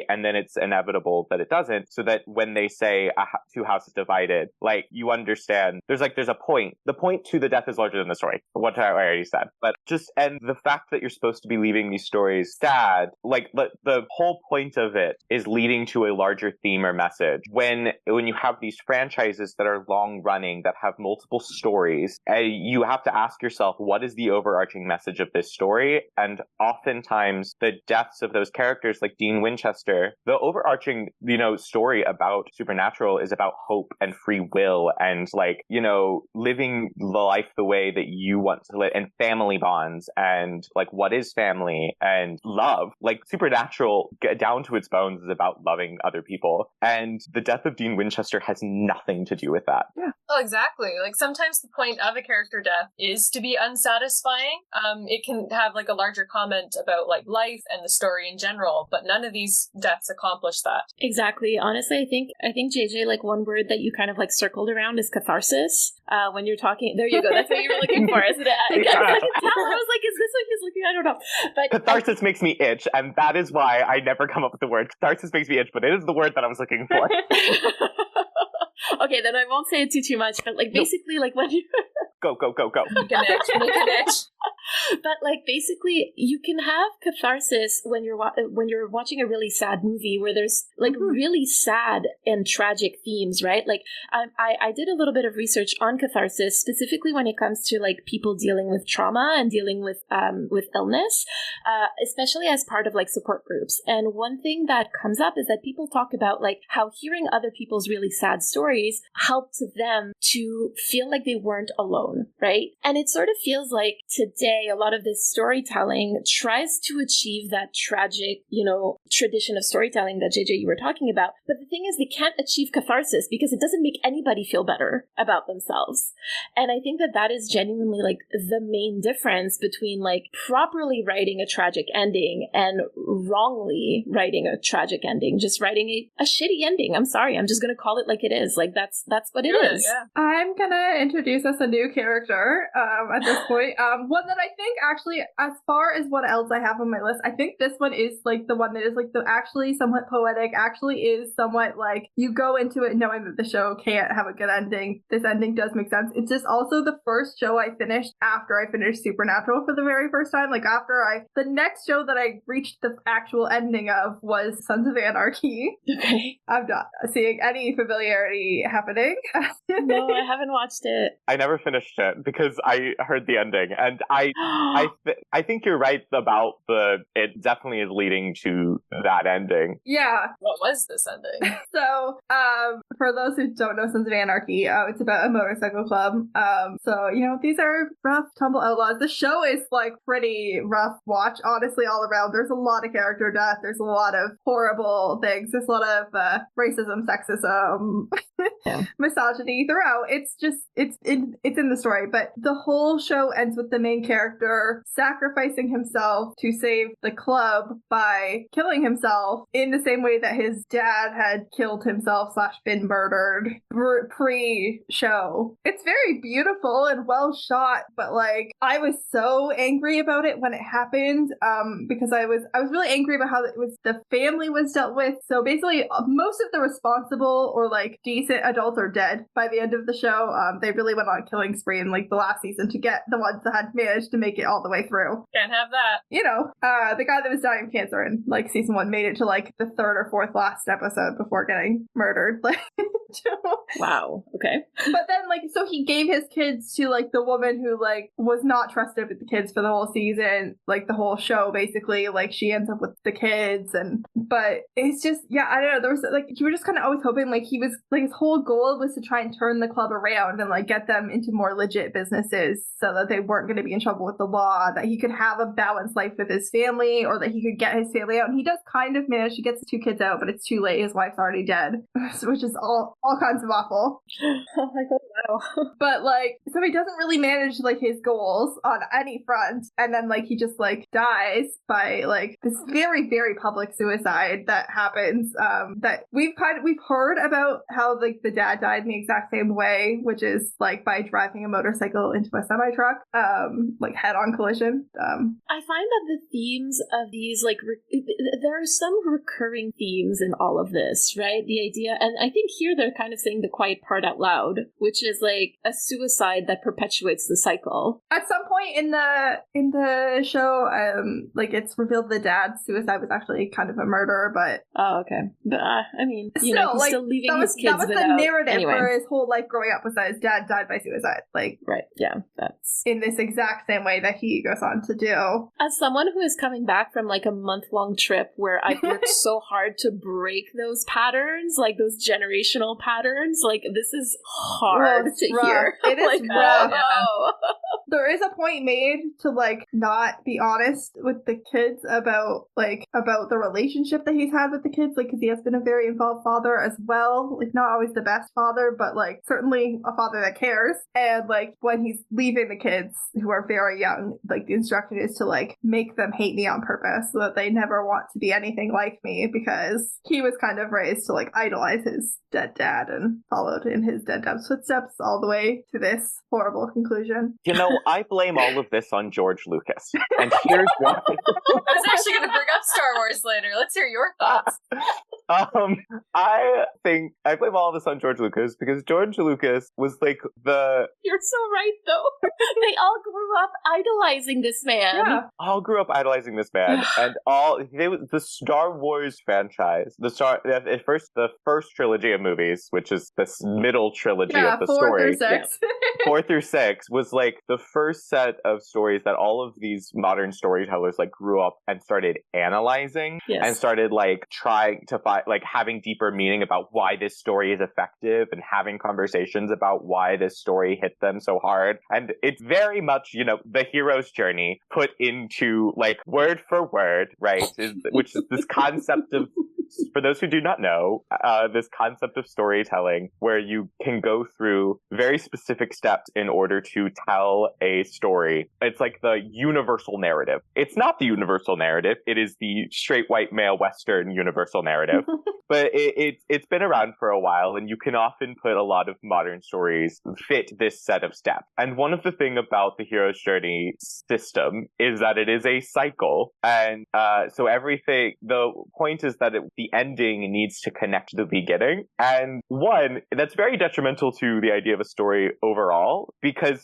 and then it's inevitable that it doesn't. So that when they say two houses divided, like you understand there's a point. The point to the death is larger than the story, what I already said. But and the fact that you're supposed to be leaving these stories sad, like the whole point of it is leading to a larger theme or message. When you have these franchises that are long running, that have multiple stories, you have to ask yourself, what is the overarching message of this story? And oftentimes the deaths of those characters, like Dean Winchester, the overarching, story about Supernatural is about hope and free will and living the life the way that you want to live, and family bonds, and like what is family and love. Like Supernatural, down to its bones, is about loving other people, and the death of Dean Winchester has nothing to do with that. Yeah. Oh, exactly. Like sometimes the point of a character death is to be unsatisfying. It can have like a larger comment about like life and the story in general, but none of these deaths accomplish that. Exactly. Honestly, I think JJ, like one word that you kind of like circled around is catharsis. When you're talking, there you go. That's what you were looking for, isn't it? I was like, is this what he's looking? I don't know. But catharsis makes me itch, and that is why I never come up with the word. Catharsis makes me itch, but it is the word that I was looking for. Okay, then I won't say it too much, but like basically, like when you go. Make an itch. But like basically, you can have catharsis when you're watching a really sad movie where there's like really sad and tragic themes, right? Like I did a little bit of research on catharsis, specifically when it comes to like people dealing with trauma and dealing with illness, especially as part of like support groups. And one thing that comes up is that people talk about like how hearing other people's really sad stories helped them to feel like they weren't alone, right? And it sort of feels like today a lot of this storytelling tries to achieve that tragic, tradition of storytelling that JJ you were talking about. But the thing is, they can't achieve catharsis because it doesn't make anybody feel better about themselves. And I think that is genuinely like the main difference between like properly writing a tragic ending and wrongly writing a tragic ending, just writing a shitty ending. I'm sorry, I'm just going to call it like it is. Like that's what it is. Yeah. I'm going to introduce us a new character at this point. One that I think actually, as far as what else I have on my list, I think this one is like the one that is like the actually somewhat poetic, actually is somewhat like you go into it knowing that the show can't have a good ending. This ending does make sense. It's just also the first show I finished after I finished Supernatural for the very first time. Like the next show that I reached the actual ending of was Sons of Anarchy. Okay. I'm not seeing any familiarity be happening. No, I haven't watched it. I never finished it because I heard the ending, and I think you're right about it definitely is leading to that ending. Yeah. What was this ending? So, for those who don't know Sons of Anarchy, it's about a motorcycle club. So, these are rough tumble outlaws. The show is like pretty rough watch, honestly, all around. There's a lot of character death. There's a lot of horrible things. There's a lot of racism, sexism, misogyny throughout. It's in the story, but the whole show ends with the main character sacrificing himself to save the club by killing himself in the same way that his dad had killed himself / been murdered pre-show. It's very beautiful and well shot, but like I was so angry about it when it happened, because I was really angry about how the family was dealt with. So basically, most of the responsible or like decent adults are dead by the end of the show. They really went on a killing spree in like the last season to get the ones that had managed to make it all the way through. Can't have that. The guy that was dying of cancer in like season 1 made it to like the 3rd or 4th last episode before getting murdered. Like, wow. Okay. But then like, so he gave his kids to like the woman who like was not trusted with the kids for the whole season, like the whole show basically. Like she ends up with the kids, but it's just, yeah, I don't know. There was like, you were just kind of always hoping like he was like, his whole goal was to try and turn the club around and like get them into more legit businesses so that they weren't going to be in trouble with the law, that he could have a balanced life with his family, or that he could get his family out. And he does kind of manage to get the 2 kids out, but it's too late. His wife's already dead, which is all kinds of awful. Oh my god, wow. But like, so he doesn't really manage like his goals on any front, and then like he just like dies by like this very, very public suicide that happens. That we've heard about how like the dad died in the exact same way, which is like by driving a motorcycle into a semi truck, like head-on collision. I find that the themes of these like there are some recurring themes in all of this, right? The idea, and I think here they're kind of saying the quiet part out loud, which is like a suicide that perpetuates the cycle. At some point in the show, like it's revealed the dad's suicide was actually kind of a murder, but okay. But I mean, he's like, still leaving his kids that was without. The narrative Anyway. for his whole life growing up was that his dad died by suicide. Like, right? Yeah, that's in this exact same way that he goes on to do. As someone who is coming back from like a month-long trip where I've worked so hard to break those patterns, like those generational patterns, like this is hard to hear. It is like, rough. Oh. There is a point made to like not be honest with the kids about the relationship that he's had with the kids, like because he has been a very involved father as well, like not always the best father, but like certainly a father that cares. And like when he's leaving the kids who are very young, like the instruction is to like make them hate me on purpose so that they never want to be anything like me, because he was kind of raised to like idolize his dead dad and followed in his dead dad's footsteps all the way to this horrible conclusion. I blame all of this on George Lucas. And here's why. I was actually going to bring up Star Wars later. Let's hear your thoughts. I think I blame all of this on George Lucas because George Lucas was like the... You're so right, though. They all grew up idolizing this man. Yeah. All grew up idolizing this man. And the Star Wars franchise, the first trilogy of movies, which is this middle trilogy of the 4 story. through 6. 4 through 6 was like the first set of stories that all of these modern storytellers like grew up and started analyzing and started like trying to find like having deeper meaning about why this story is effective and having conversations about why this story hit them so hard. And it's very much, the hero's journey put into like word for word, right? Which is this concept of, for those who do not know, this concept of storytelling where you can go through very specific steps in order to tell a story. It's like the universal narrative. It's not the universal narrative. It is the straight white male Western universal narrative. But it's been around for a while, and you can often put a lot of modern stories fit this set of steps. And one of the things about the hero's journey system is that it is a cycle. And so everything, the point is that the ending needs to connect to the beginning. And one, that's very detrimental to the idea of a story overall, because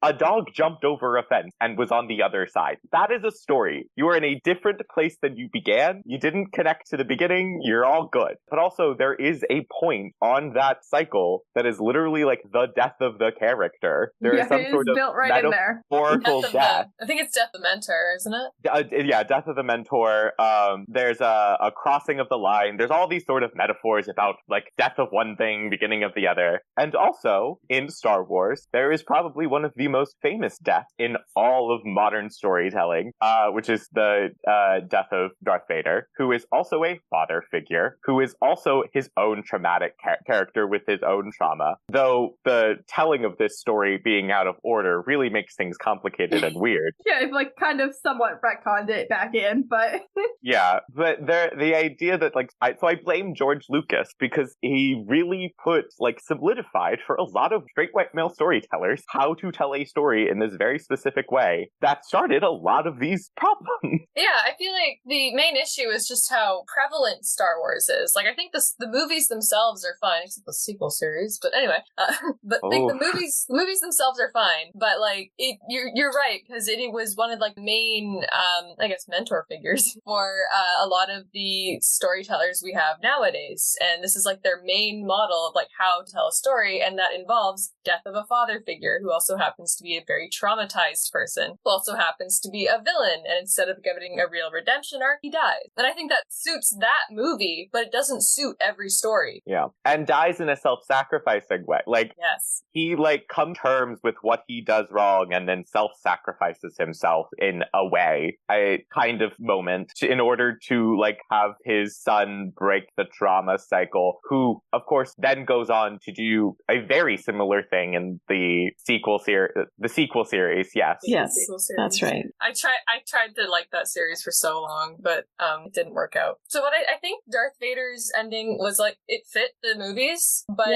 a dog jumped over a fence and was on the other side. That is a story. You are in a different place than you began. You didn't connect to the beginning. You're all good. But also, there is a point on that cycle that is literally like the death of the character. There is some sort of built right in there. metaphorical death. I think it's Death of the Mentor, isn't it? Yeah, Death of the Mentor. There's a crossing of the line. There's all these sort of metaphors about like death of one thing, beginning of the other. And also, in Star Wars, there is probably one of the most famous deaths in all of modern storytelling, which is the death of Darth Vader, who is also a father figure, who is also his own traumatic character with his own trauma. Though the telling of this story being out of order really makes things complicated and weird. Yeah, I've like kind of somewhat retconned it back in, but yeah, but the idea that like I blame George Lucas because he really solidified for a lot of straight white male storytellers how to tell a story in this very specific way that started a lot of these problems. Yeah, I feel like the main issue is just how prevalent Star Wars is. Like, I think the movies themselves are fine, except the sequel series. But anyway, but like the movies themselves are fine. But like, you're right, because it was one of like main, I guess, mentor figures for a lot of the storytellers we have nowadays. And this is like their main model of like how to tell a story, and that involves death of a father figure who also happens to be a very traumatized person, who also happens to be a villain, and instead of getting a real redemption arc, he dies. And I think that suits that movie, but it doesn't suit every story. Yeah. And dies in a self-sacrificing way. Like, yes. He like come terms with what he does wrong and then self-sacrifices himself in a way, a kind of moment in order to like have his son break the trauma cycle, who of course then goes on to do a very similar thing in the sequel series. Yes, that's right. I tried to like that series for so long, but it didn't work out. So what I think Darth Vader's ending was like, it fit the movies, but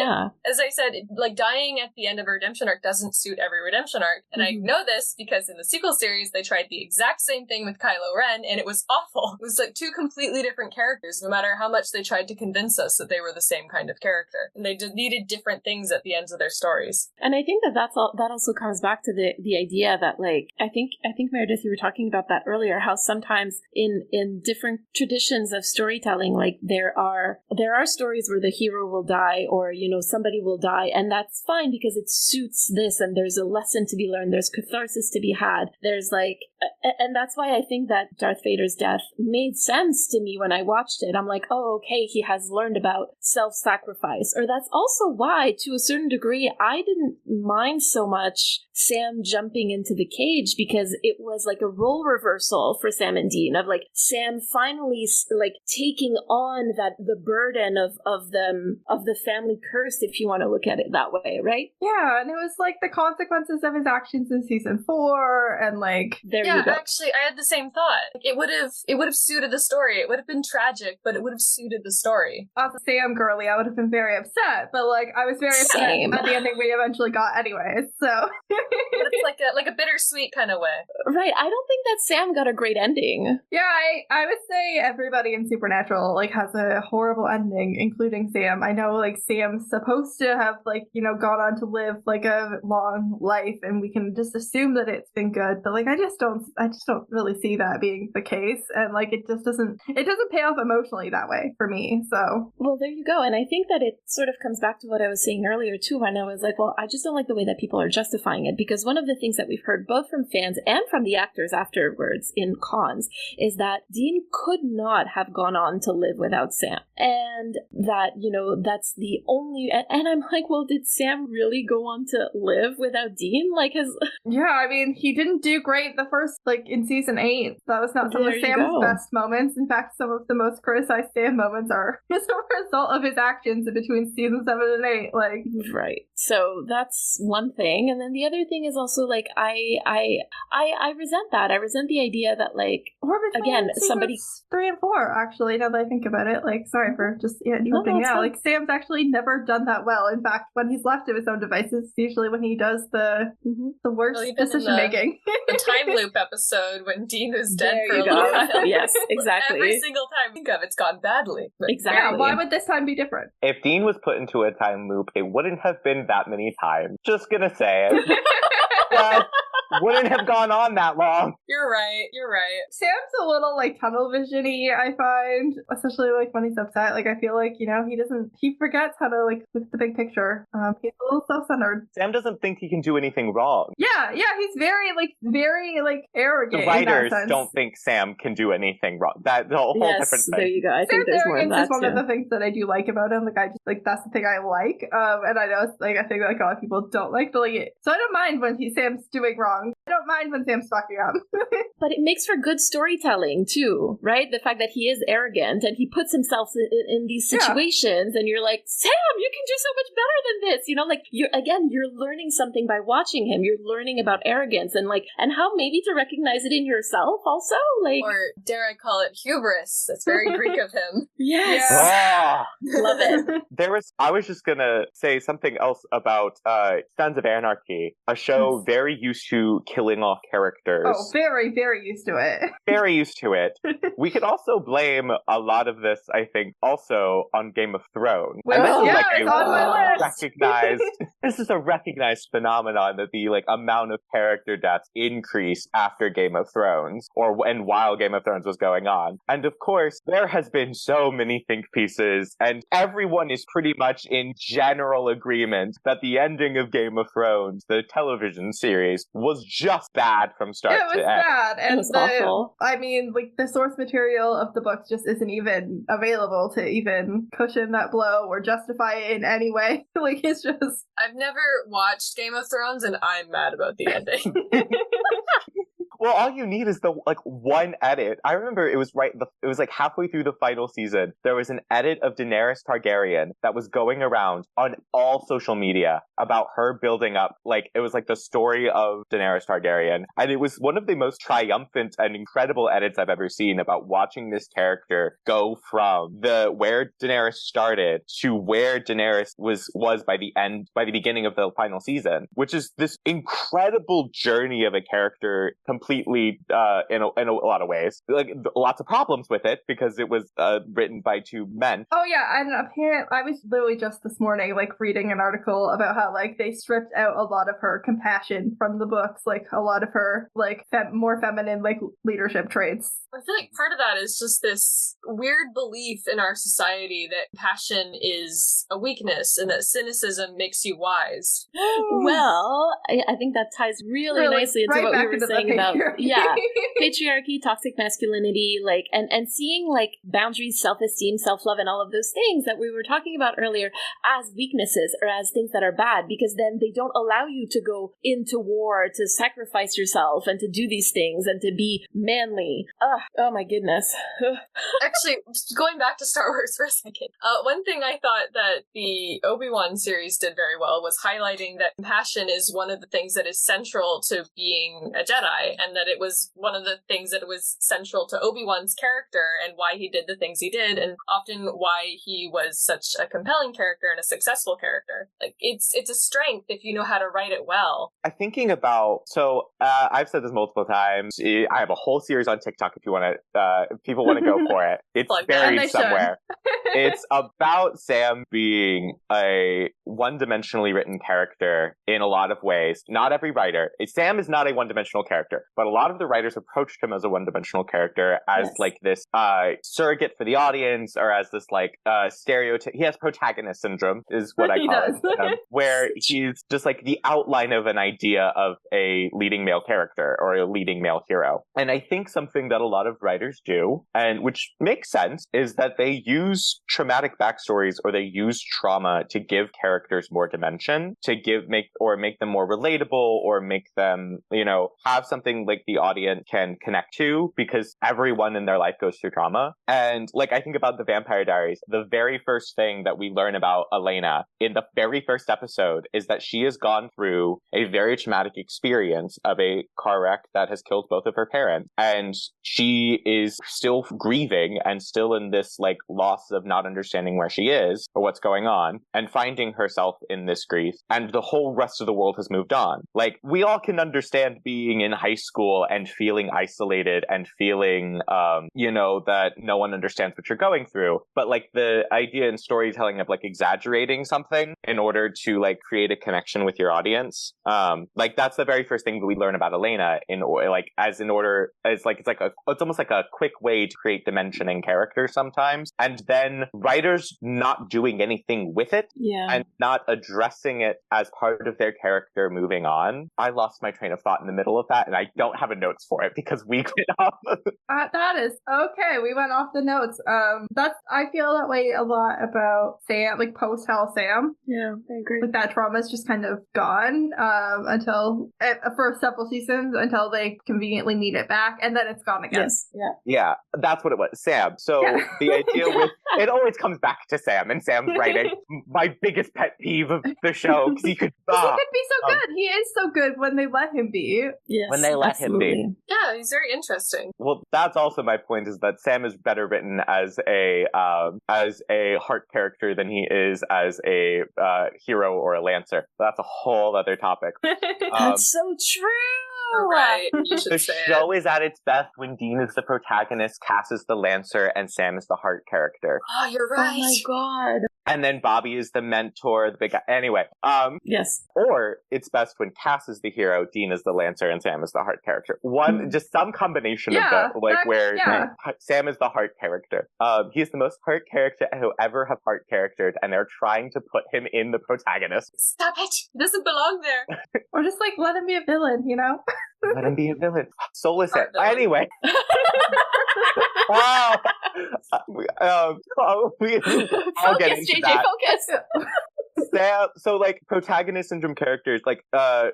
as I said, like dying at the end of a redemption arc doesn't suit every redemption arc. And I know this because in the sequel series, they tried the exact same thing with Kylo Ren, and it was awful. It was like two completely different characters, no matter how much they tried to convince us that they were the same kind of character. And they needed different things at the ends of their stories. And I think that also comes back to the idea that like, I think Meredith, you were talking about that earlier, how sometimes in different traditions of storytelling, like there are stories where the hero will die, or, you know, somebody will die, and that's fine because it suits this, and there's a lesson to be learned, there's catharsis to be had, there's like, and that's why I think that Darth Vader's death made sense to me when I watched it. I'm like, oh, okay, he has learned about self-sacrifice. Or that's also why, to a certain degree, I didn't mind so much Sam jumping into the cage, because it was like a role reversal for Sam and Dean, of like Sam finally like taking on the burden of the family curse, if you want to look at it that way, right? Yeah, and it was like the consequences of his actions in season 4, and like actually, I had the same thought. Like, it would have suited the story. It would have been tragic, but it would have suited the story. As a Sam girly, I would have been very upset, but like I was very upset at the ending we eventually got, anyways. So it's like a bittersweet kind of way, right? I don't think that Sam got a great ending. Yeah, I would say everybody in Supernatural like has a horrible ending, including Sam. I know like Sam's supposed to have like, you know, gone on to live like a long life, and we can just assume that it's been good, but like I just don't really see that being the case, and like it doesn't pay off emotionally that way for me. So well, there you go. And I think that it sort of comes back to what I was saying earlier too, when I was like, well, I just don't like the way that people are justifying it, because one of the things that we've heard both from fans and from the actors afterwards in cons is that Dean could not have gone on to live without Sam, and that, you know, that's the only, and I'm like, well, did Sam really go on to live without Dean? Like yeah, I mean, he didn't do great the first, like in season 8. That was not some of Sam's best moments. In fact, some of the most criticized Sam moments are as a result of his actions in between season 7 and 8. Like, right. So that's one thing, and then the other thing is also like I resent that. I resent the idea that like, or again, somebody 3 and 4 actually. Now that I think about it, like, sorry for just interrupting. No, like Sam's actually never done that well. In fact, when he's left to his own devices, usually when he does the worst decision making. The time loop episode when Dean is dead for a little while. Yes, exactly. Every single single time we think of, it's gone badly. But Exactly. Yeah, why would this time be different? If Dean was put into a time loop, it wouldn't have been that many times. Just gonna say it. But wouldn't have gone on that long. You're right. Sam's a little like tunnel vision-y, I find, especially like when he's upset. Like I feel like, he forgets how to like look at the big picture. He's a little self-centered. Sam doesn't think he can do anything wrong. Yeah, he's very arrogant. The writers in that sense. don't think Sam can do anything wrong. That's a whole different thing. There you go. I think Sam's there's more of arrogance that is one too. of the things that I do like about him. Like I just like that's the thing I like. And I know it's like I think like a lot of people don't like, but like so I don't mind when Sam's doing wrong. I don't mind when Sam's fucking up. But it makes for good storytelling too, right? The fact that he is arrogant and he puts himself in these situations, and you're like, Sam, you can do so much better than this. Like you're learning something by watching him. You're learning about arrogance and how maybe to recognize it in yourself also. Or dare I call it hubris? That's very Greek of him. Yes. Ah. Love it. I was just gonna say something else about Sons of Anarchy, a show very used to killing off characters. Oh, very, very used to it. Very used to it. We could also blame a lot of this, I think, also on Game of Thrones. Well, And it's on my list. This is a recognized phenomenon that the amount of character deaths increased after Game of Thrones, and while Game of Thrones was going on. And of course, there has been so many think pieces, and everyone is pretty much in general agreement that the ending of Game of Thrones, the television series, was just bad from start to end. It was bad, and It was awful. I mean, the source material of the books just isn't even available to even cushion that blow or justify it in any way. It's just. I've never watched Game of Thrones, and I'm mad about the ending. Well, all you need is the one edit. I remember it was halfway through the final season. There was an edit of Daenerys Targaryen that was going around on all social media about her building up. It was the story of Daenerys Targaryen, and it was one of the most triumphant and incredible edits I've ever seen about watching this character go from where Daenerys started to where Daenerys was by the beginning of the final season, which is this incredible journey of a character completely in a lot of ways. Lots of problems with it because it was written by two men. Oh yeah, and apparently I was literally just this morning reading an article about how they stripped out a lot of her compassion from the books, a lot of her more feminine leadership traits. I feel like part of that is just this weird belief in our society that passion is a weakness and that cynicism makes you wise. Well, I think that ties really nicely into what we were saying about patriarchy, toxic masculinity, and seeing boundaries, self-esteem, self-love, and all of those things that we were talking about earlier as weaknesses or as things that are bad, because then they don't allow you to go into war, to sacrifice yourself, and to do these things, and to be manly. Oh my goodness. Actually, going back to Star Wars for a second, one thing I thought that the Obi-Wan series did very well was highlighting that compassion is one of the things that is central to being a Jedi, and that it was one of the things that was central to Obi-Wan's character and why he did the things he did, and often why he was such a compelling character and a successful character. It's a strength if you know how to write it well. I'm thinking about, I've said this multiple times. I have a whole series on TikTok if people want to go for it. It's buried somewhere. It's about Sam being a one-dimensionally written character in a lot of ways. Not every writer. Sam is not a one-dimensional character, but a lot of the writers approached him as a one-dimensional character, as this surrogate for the audience, or as this stereotype. He has protagonist syndrome, is what I call it, where he's just the outline of an idea of a leading male character or a leading male hero. And I think something that a lot of writers do, and which makes sense, is that they use traumatic backstories, or they use trauma to give characters more dimension, to make them more relatable, or make them, have something the audience can connect to, because everyone in their life goes through trauma. And I think about the Vampire Diaries, the very first thing that we learn about Elena in the very first episode is that she has gone through a very traumatic experience of a car wreck that has killed both of her parents. And she is still grieving and still in this loss of not understanding where she is or what's going on, and finding herself in this grief. And the whole rest of the world has moved on. We all can understand being in high school school and feeling isolated and feeling, that no one understands what you're going through. But like the idea in storytelling of like exaggerating something in order to like create a connection with your audience. Like that's the very first thing that we learn about Elena it's almost like a quick way to create dimension in characters sometimes. And then writers not doing anything with it and not addressing it as part of their character moving on. I lost my train of thought in the middle of that and I don't have a notes for it because we went off. That is okay. We went off the notes. I feel that way a lot about Sam, like post Hell Sam. Yeah, I agree. Like that trauma is just kind of gone until for several seasons until they conveniently need it back, and then it's gone again. Yes. Yeah, that's what it was. Sam. So the idea with it always comes back to Sam and Sam's writing. My biggest pet peeve of the show because he could be so good. He is so good when they let him be. Yes, when they let him be. Yeah, he's very interesting. Well, that's also my point, is that Sam is better written as a heart character than he is as a hero or a lancer. That's a whole other topic. That's so true. You're right. You should the say show is at its best when Dean is the protagonist, Cass is the lancer, and Sam is the heart character. Oh, you're right. Oh my god. And then Bobby is the mentor, the big guy. Anyway, yes. Or it's best when Cass is the hero, Dean is the lancer, and Sam is the heart character. Just some combination of that, Sam is the heart character. He's the most heart character who ever have heart charactered, and they're trying to put him in the protagonist. Stop it! He doesn't belong there. Or just like let him be a villain, you know? Let him be a villain. Soulless it. Villain. Anyway. I'll get into JJ, that. Focus. So like protagonist syndrome characters, like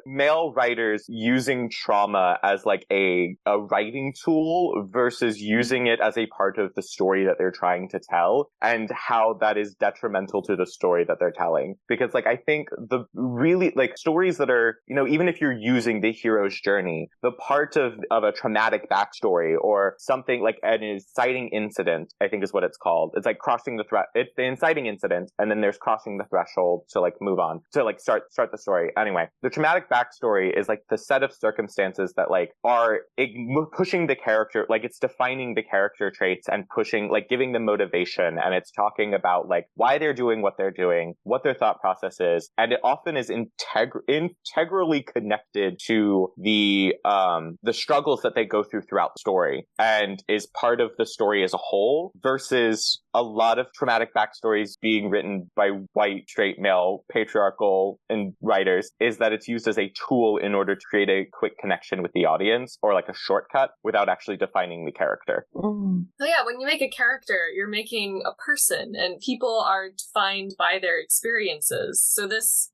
male writers using trauma as like a writing tool versus using it as a part of the story that they're trying to tell, and how that is detrimental to the story that they're telling. Because like I think the really like stories that are, even if you're using the hero's journey, the part of a traumatic backstory or something like an inciting incident, I think is what it's called. It's like crossing the it's the inciting incident, and then there's crossing the threshold to like move on to like start the story. Anyway, the traumatic backstory is like the set of circumstances that like are pushing the character, like it's defining the character traits and pushing, like giving them motivation, and it's talking about like why they're doing what they're doing, what their thought process is, and it often is integrally connected to the struggles that they go throughout the story, and is part of the story as a whole, versus a lot of traumatic backstories being written by white straight male patriarchal and writers, is that it's used as a tool in order to create a quick connection with the audience, or like a shortcut without actually defining the character. So yeah, when you make a character, you're making a person, and people are defined by their experiences. So this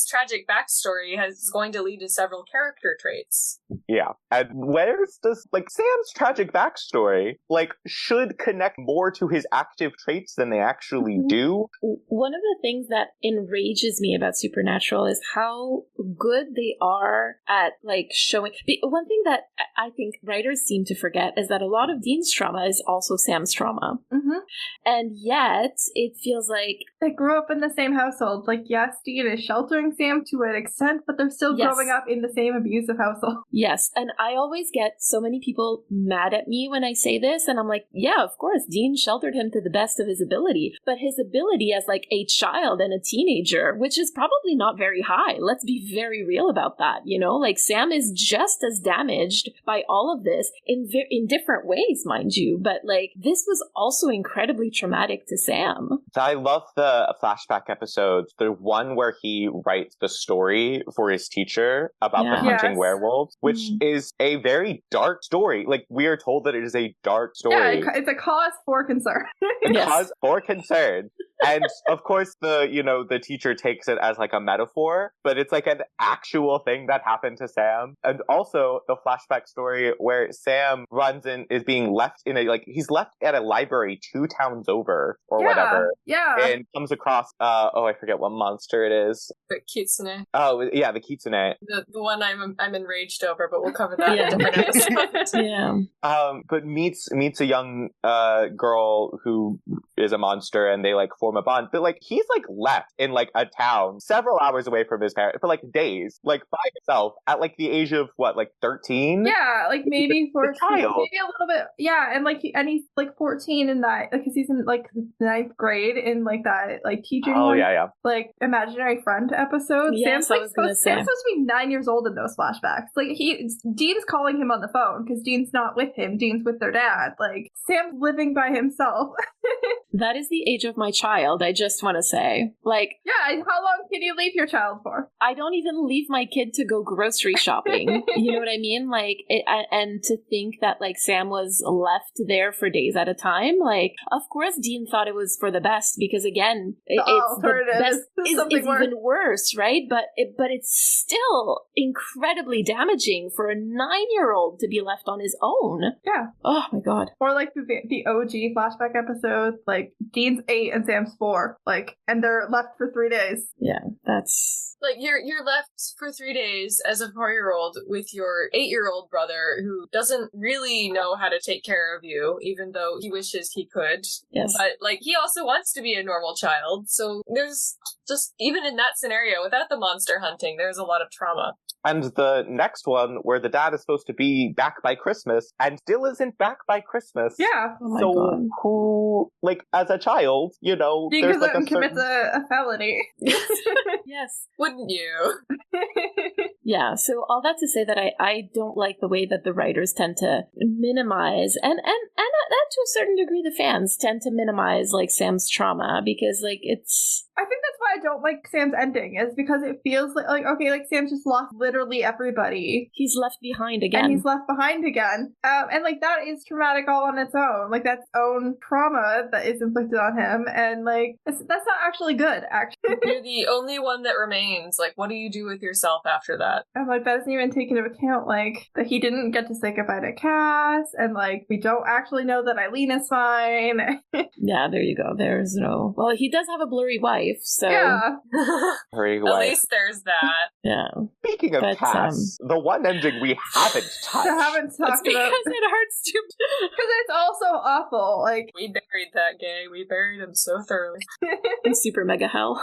tragic backstory is going to lead to several character traits. Yeah. And where's this, like, Sam's tragic backstory, like, should connect more to his active traits than they actually do. One of the things that enrages me about Supernatural is how good they are at, like, showing... One thing that I think writers seem to forget is that a lot of Dean's trauma is also Sam's trauma. And yet, it feels like... They grew up in the same household. Like, yes, Dean is sheltering Sam to an extent, but they're still growing up in the same abusive household. Yes, and I always get so many people mad at me when I say this, and I'm like, yeah, of course, Dean sheltered him to the best of his ability, but his ability as, like, a child and a teenager, which is probably not very high. Let's be very real about that, you know? Like, Sam is just as damaged by all of this in different ways, mind you, but, like, this was also incredibly traumatic to Sam. I love the flashback episodes. The one where he writes the story for his teacher about the hunting werewolves, which is a very dark story. Like, we are told that it is a dark story. Yeah, it's a cause for concern. Cause for concern. And of course, the teacher takes it as like a metaphor, but it's like an actual thing that happened to Sam. And also the flashback story where Sam runs and is being left he's left at a library 2 towns over or whatever. Yeah. And comes across, I forget what monster it is. The Kitsune. Oh, yeah, the Kitsune. The one I'm enraged over, but we'll cover that in a different episode. Yeah. But meets a young girl who is a monster, and they like form form a bond. But like he's like left in like a town several hours away from his parents for like days, like by himself at like the age of what, like 13? Yeah, like maybe 14, maybe a child. little bit. Yeah, and like he's like 14 in that, because he's in like ninth grade in like that like teaching Oh one, yeah. like imaginary friend episode. Yes, Sam's supposed to be 9 years old in those flashbacks. Like Dean's calling him on the phone because Dean's not with him. Dean's with their dad. Like Sam's living by himself. That is the age of my child, I just want to say. Like, yeah, how long can you leave your child for? I don't even leave my kid to go grocery shopping. You know what I mean? Like, and to think that like Sam was left there for days at a time, like, of course Dean thought it was for the best, because again, the best is even worse, right? But it's still incredibly damaging for a 9-year-old to be left on his own. Yeah. Oh my god. Or like the OG flashback episode, like Dean's 8 and Sam's 4, like, and they're left for 3 days. Yeah, that's like you're left for 3 days as a 4-year-old with your 8-year-old brother who doesn't really know how to take care of you, even though he wishes he could. Yes. But like he also wants to be a normal child. So there's just, even in that scenario, without the monster hunting, there's a lot of trauma. And the next one, where the dad is supposed to be back by Christmas and still isn't back by Christmas. Yeah. Oh my so god. who, like, as a child, you know, Dean there's goes like out and commits a felony. Yes. Wouldn't you? Yeah, so all that to say that I don't like the way that the writers tend to minimize, and to a certain degree the fans tend to minimize, like, Sam's trauma, because, like, it's... I think that's why I don't like Sam's ending, is because it feels like okay, like Sam's just lost literally everybody. He's left behind again. And he's left behind again. And like that is traumatic all on its own. Like that's own trauma that is inflicted on him. And like that's not actually good, actually. You're the only one that remains. Like, what do you do with yourself after that? And like that doesn't even take into account like that he didn't get to say goodbye to Cass, and like we don't actually know that Eileen is fine. Yeah, there you go. There's no... Well, he does have a blurry wife, so... Yeah. At least there's that. Yeah. Speaking of Cass, the one ending we haven't touched. It's because it hurts too. Because it's also awful. Like we buried that gay. We buried him so thoroughly. In super mega hell.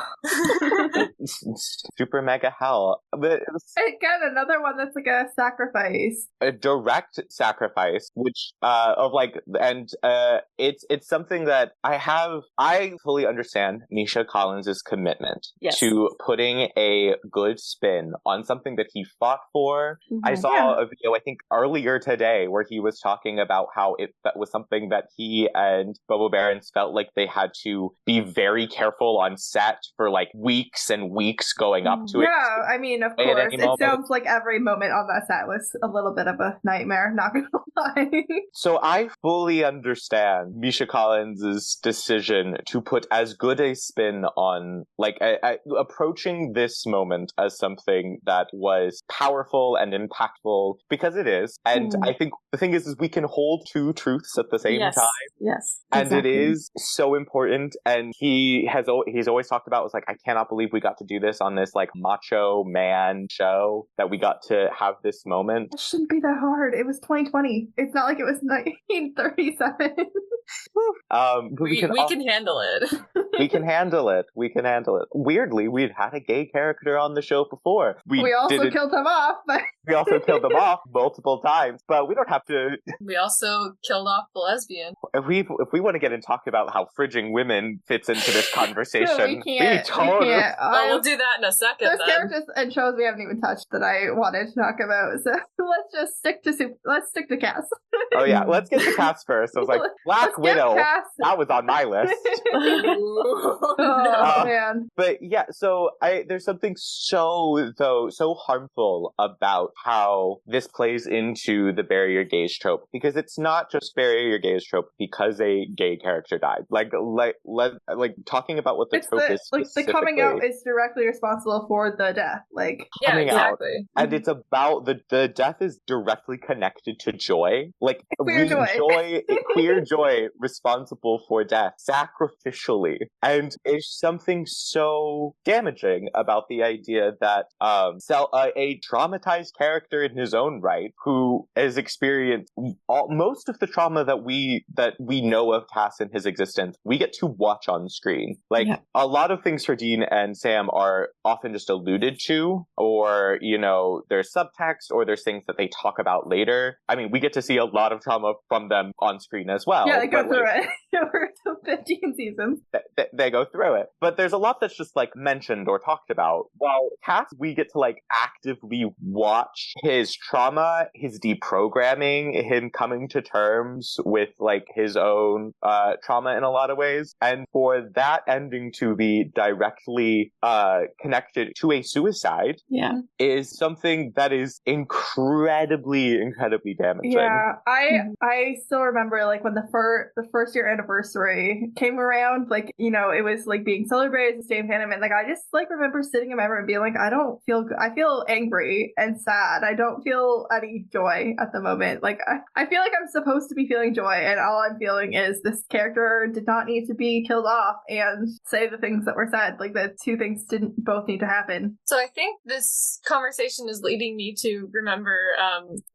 Super mega hell. But again, another one that's like a sacrifice. A direct sacrifice, which it's something that I fully understand Misha Collins' commitment to putting a good spin on something that he fought for. Mm-hmm. I saw a video, I think earlier today, where he was talking about how it was something that he and Bobo Barons felt like they had to be very careful on set for like weeks and weeks going up to it. Yeah, I mean, of course. It sounds like every moment on that set was a little bit of a nightmare, not gonna lie. So I fully understand Misha Collins' decision to put as good a spin on, like, approaching this moment as something that was powerful and impactful, because it is. And I think the thing is we can hold two truths at the same time. Yes. And exactly. It is so important. And he's always talked about, was like, I cannot believe we got to do this on this like macho man show, that we got to have this moment. It shouldn't be that hard. It was 2020. It's not like it was 1937. We can handle it. We can handle it. Weirdly, we'd had a gay character on the show before. We also killed him off. But... We also killed them off multiple times, but we don't have to. We also killed off the lesbian. If we want to get and talk about how fridging women fits into this conversation, no, we can't. We'll do that in a second. There's characters and shows we haven't even touched that I wanted to talk about, so let's just stick to Cass. Oh yeah, let's get to Cass first. I was like, Black Widow. That was on my list. Man. But yeah, so there's something so harmful about how this plays into the bury your gays trope, because it's not just bury your gays trope because a gay character died. Like talking about what the trope is. Like the coming out is directly responsible for the death. Like coming exactly. out, and it's about the death is directly connected to joy. Like queer joy responsible for death sacrificially, and it's something something so damaging about the idea that a traumatized character in his own right, who has experienced most of the trauma that we know of Cass in his existence, we get to watch on screen. Like, a lot of things for Dean and Sam are often just alluded to, or, you know, there's subtext, or there's things that they talk about later. I mean, we get to see a lot of trauma from them on screen as well. Yeah, they go through it over 15 seasons. They go through it. But there's a lot that's just, like, mentioned or talked about. While Cass, we get to, like, actively watch his trauma, his deprogramming, him coming to terms with, like, his own trauma in a lot of ways. And for that ending to be directly connected to a suicide is something that is incredibly damaging. Yeah, I still remember, like, when the first year anniversary came around, like, you know, it was like being celebrated as a Stan fandom, and like I just like remember sitting in my room and being like, I don't feel good. I feel angry and sad. I don't feel any joy at the moment. Like I feel like I'm supposed to be feeling joy, and all I'm feeling is this character did not need to be killed off and say the things that were said. Like, the two things didn't both need to happen. So I think this conversation is leading me to remember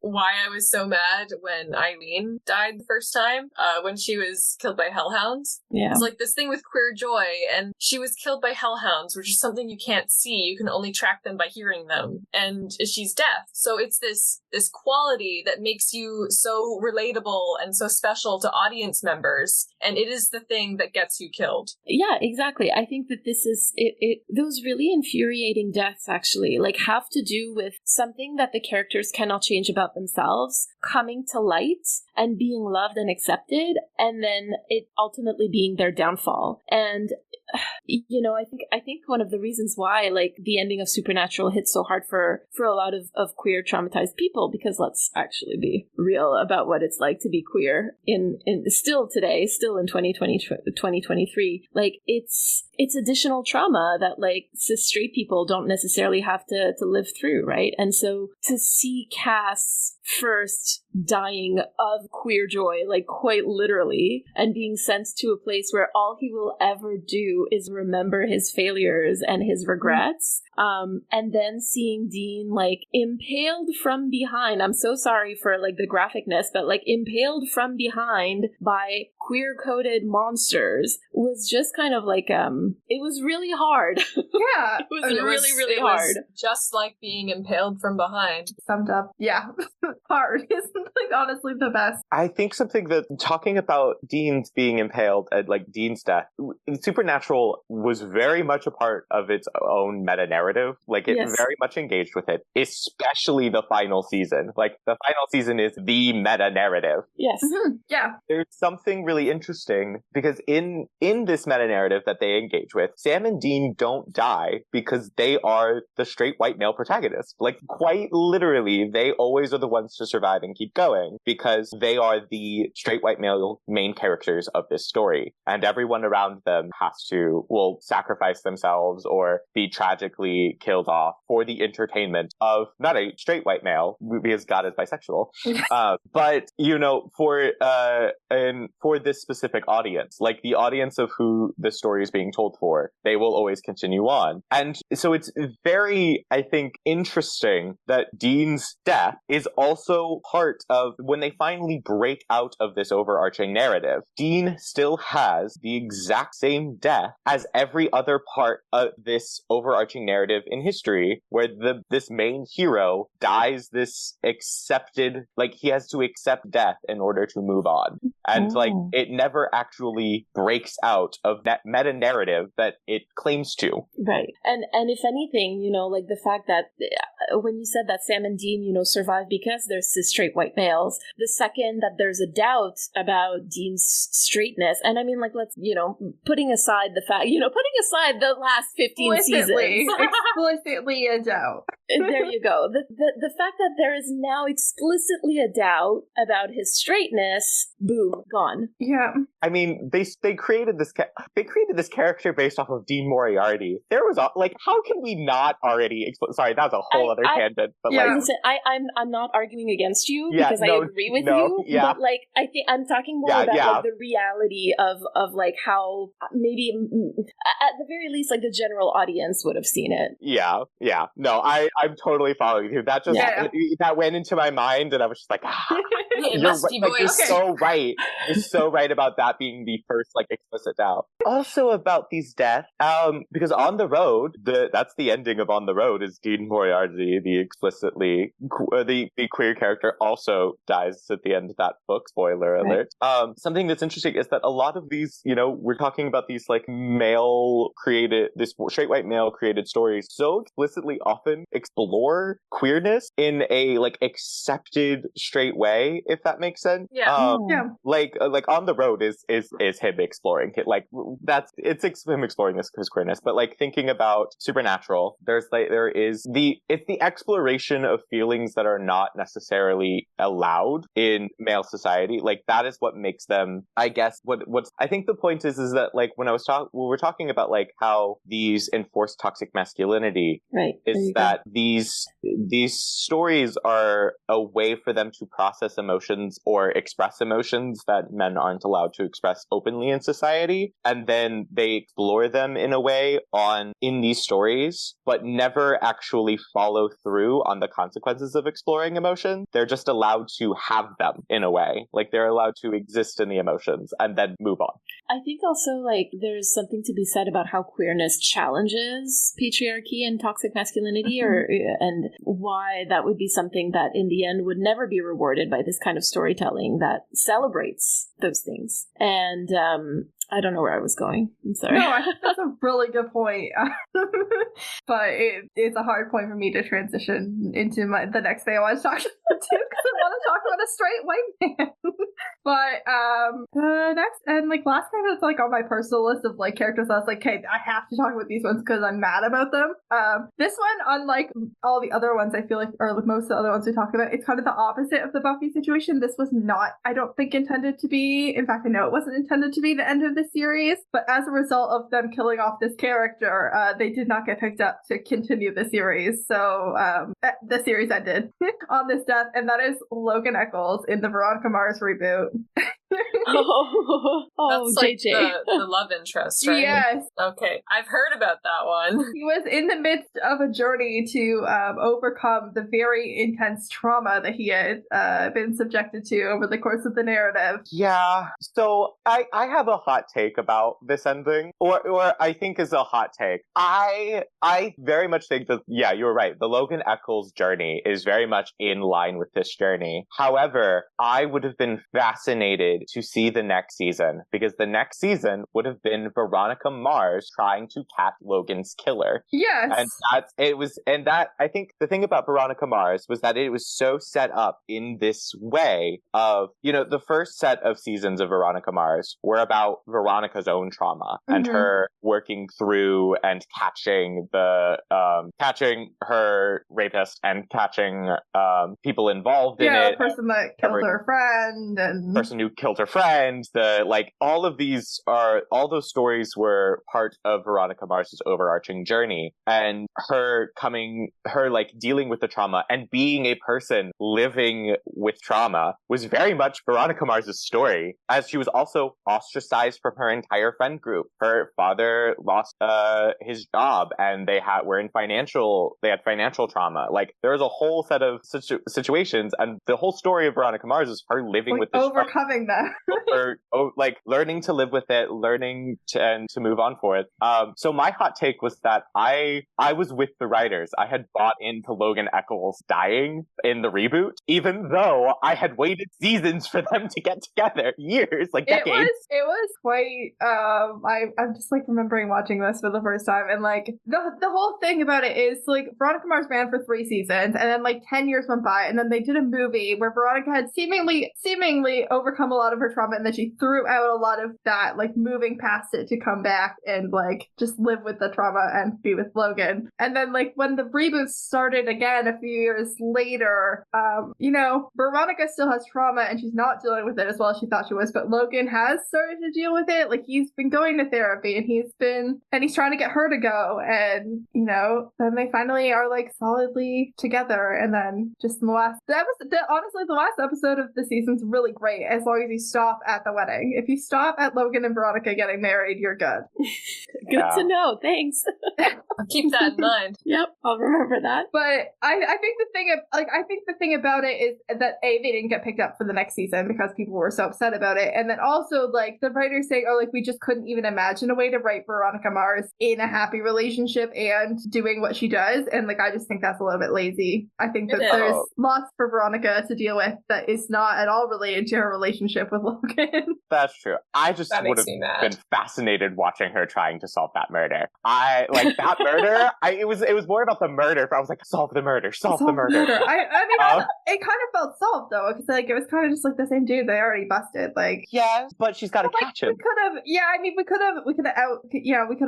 why I was so mad when Eileen died the first time, when she was killed by hellhounds. Yeah. It's like this thing with queer joy, and she was killed by hellhounds, which is something you can't see. You can only track them by hearing them. And she's deaf. So it's this quality that makes you so relatable and so special to audience members. And it is the thing that gets you killed. Yeah, exactly. I think that this is it. Those really infuriating deaths actually like have to do with something that the characters cannot change about themselves coming to light and being loved and accepted, and then it ultimately being their downfall. And you know, I think one of the reasons why like the ending of Supernatural hits so hard for a lot of queer traumatized people, because let's actually be real about what it's like to be queer in still today, still in 2023. Like it's additional trauma that like cis straight people don't necessarily have to live through, right? And so to see Cass first dying of queer joy, like quite literally, and being sent to a place where all he will ever do is remember his failures and his regrets, and then seeing Dean like impaled from behind. I'm so sorry for like the graphicness, but like impaled from behind by queer coded monsters was just kind of like it was really hard. Yeah, it was really hard. Just like being impaled from behind. Summed up. Yeah. Hard isn't like honestly the best. I think something that talking about Dean's being impaled and like Dean's death, Supernatural was very much a part of its own meta narrative. Like it very much engaged with it, especially the final season. Like the final season is the meta narrative. Yes. Mm-hmm. Yeah. There's something really interesting because in this meta narrative that they engage with, Sam and Dean don't die because they are the straight white male protagonists. Like quite literally, they always are the ones to survive and keep going because they are the straight white male main characters of this story, and everyone around them will sacrifice themselves or be tragically killed off for the entertainment of not a straight white male, because God is bisexual, but you know, for this specific audience, like the audience of who the story is being told for, they will always continue on. And so it's very, I think, interesting that Dean's death is also part of when they finally break out of this overarching narrative. Dean still has the exact same death as every other part of this overarching narrative in history, where this main hero dies this accepted, like he has to accept death in order to move on. And like it never actually breaks out of that meta narrative that it claims to. Right. And if anything, you know, like the fact that when you said that Sam and Dean, you know, survive because they're cis straight white males, the second that there's a doubt about Dean's straightness, and I mean, like, let's, you know, putting aside the last 15 seasons. Explicitly a doubt. There you go. The fact that there is now explicitly a doubt about his straightness, boom, gone. Yeah. I mean, they created this character based off of Dean Moriarty. There was how can we not already? Sorry, that was a whole other tangent. But listen, I'm not arguing against you because I agree with you. Yeah. But I think I'm talking more about the reality of how maybe at the very least the general audience would have seen it. Yeah. No, I'm totally following you. That just that went into my mind, and I was just like, you're so right. You're so right about that being the first explicit doubt. Also about these deaths, because On the Road, that's the ending of On the Road is Dean Moriarty, the explicitly the queer character, also dies at the end of that book. Spoiler alert. Something that's interesting is that a lot of these, we're talking about these this straight white male created stories so explicitly often explore queerness in a accepted straight way, if that makes sense. On the Road is him exploring it. It's him exploring his queerness. But thinking about Supernatural, it's the exploration of feelings that are not necessarily allowed in male society. That is what makes them, I guess, what's I think the point is that when we're talking about how these enforce toxic masculinity, right, is that these stories are a way for them to process emotions or express emotions that men aren't allowed to express openly in society, and then they explore them in a way in these stories, but never actually follow through on the consequences of exploring emotion. They're just allowed to have them in a way. They're allowed to exist in the emotions and then move on. I think also there's something to be said about how queerness challenges patriarchy and toxic masculinity, and why that would be something that in the end would never be rewarded by this kind of storytelling that celebrates those things. And I don't know where I was going. I'm sorry. No, I think that's a really good point. But it's a hard point for me to transition into the next thing I want to talk about too, because I want to talk about a straight white man. But the next and last time it's on my personal list of characters, I was okay, I have to talk about these ones because I'm mad about them. This one, unlike all the other ones, I feel or most of the other ones we talked about, it's kind of the opposite of the Buffy situation. This was not, I don't think, intended to be. In fact, I know it wasn't intended to be the end of the series, but as a result of them killing off this character, they did not get picked up to continue the series. So the series ended on this death, and that is Logan Echolls in the Veronica Mars reboot. That's JJ. The love interest, right? Yes. Okay, I've heard about that one. He was in the midst of a journey to overcome the very intense trauma that he had been subjected to over the course of the narrative. Yeah. So I have a hot take about this ending, or I think is a hot take. I very much think that, yeah, you're right. The Logan Echolls journey is very much in line with this journey. However, I would have been fascinated to see the next season, because the next season would have been Veronica Mars trying to catch Logan's killer. Yes. And I think the thing about Veronica Mars was that it was so set up in this way of, the first set of seasons of Veronica Mars were about Veronica's own trauma and her working through and catching her rapist and catching people involved in it. The person that killed her friend and person who killed her friend. All those stories were part of Veronica Mars's overarching journey, and her dealing with the trauma and being a person living with trauma was very much Veronica Mars's story, as she was also ostracized from her entire friend group. Her father lost his job, and they had financial trauma. There was a whole set of situations, and the whole story of Veronica Mars is her living with this overcoming that. or learning to live with it, learning to move on for it. So my hot take was that I was with the writers. I had bought into Logan Echolls dying in the reboot, even though I had waited seasons for them to get together, years, decades. It was quite. I'm just remembering watching this for the first time, and the whole thing about it is Veronica Mars ran for 3 seasons, and then 10 years went by, and then they did a movie where Veronica had seemingly overcome a lot lot of her trauma, and then she threw out a lot of that, like moving past it to come back and like just live with the trauma and be with Logan. And then like when the reboot started again a few years later, you know, Veronica still has trauma and she's not dealing with it as well as she thought she was, but Logan has started to deal with it. Like he's been going to therapy and he's trying to get her to go, and you know, then they finally are like solidly together. And then just in the last honestly the last episode of the season's really great as long as you stop at the wedding. If you stop at Logan and Veronica getting married, you're good. Good to know. Thanks. I'll keep that in mind. Yep, I'll remember that. But I think the thing about it is that they didn't get picked up for the next season because people were so upset about it, and then also like the writers saying, oh, like we just couldn't even imagine a way to write Veronica Mars in a happy relationship and doing what she does, and like I just think that's a little bit lazy. I think that there's lots for Veronica to deal with that is not at all related to her relationship with Logan. That's true. I just would have been fascinated watching her trying to solve that murder. I like that murder. It was more about the murder. But I was like, solve the murder. I mean, it kind of felt solved though, because like it was kind of just like the same dude they already busted. Like, yes, but she's got to catch him. We could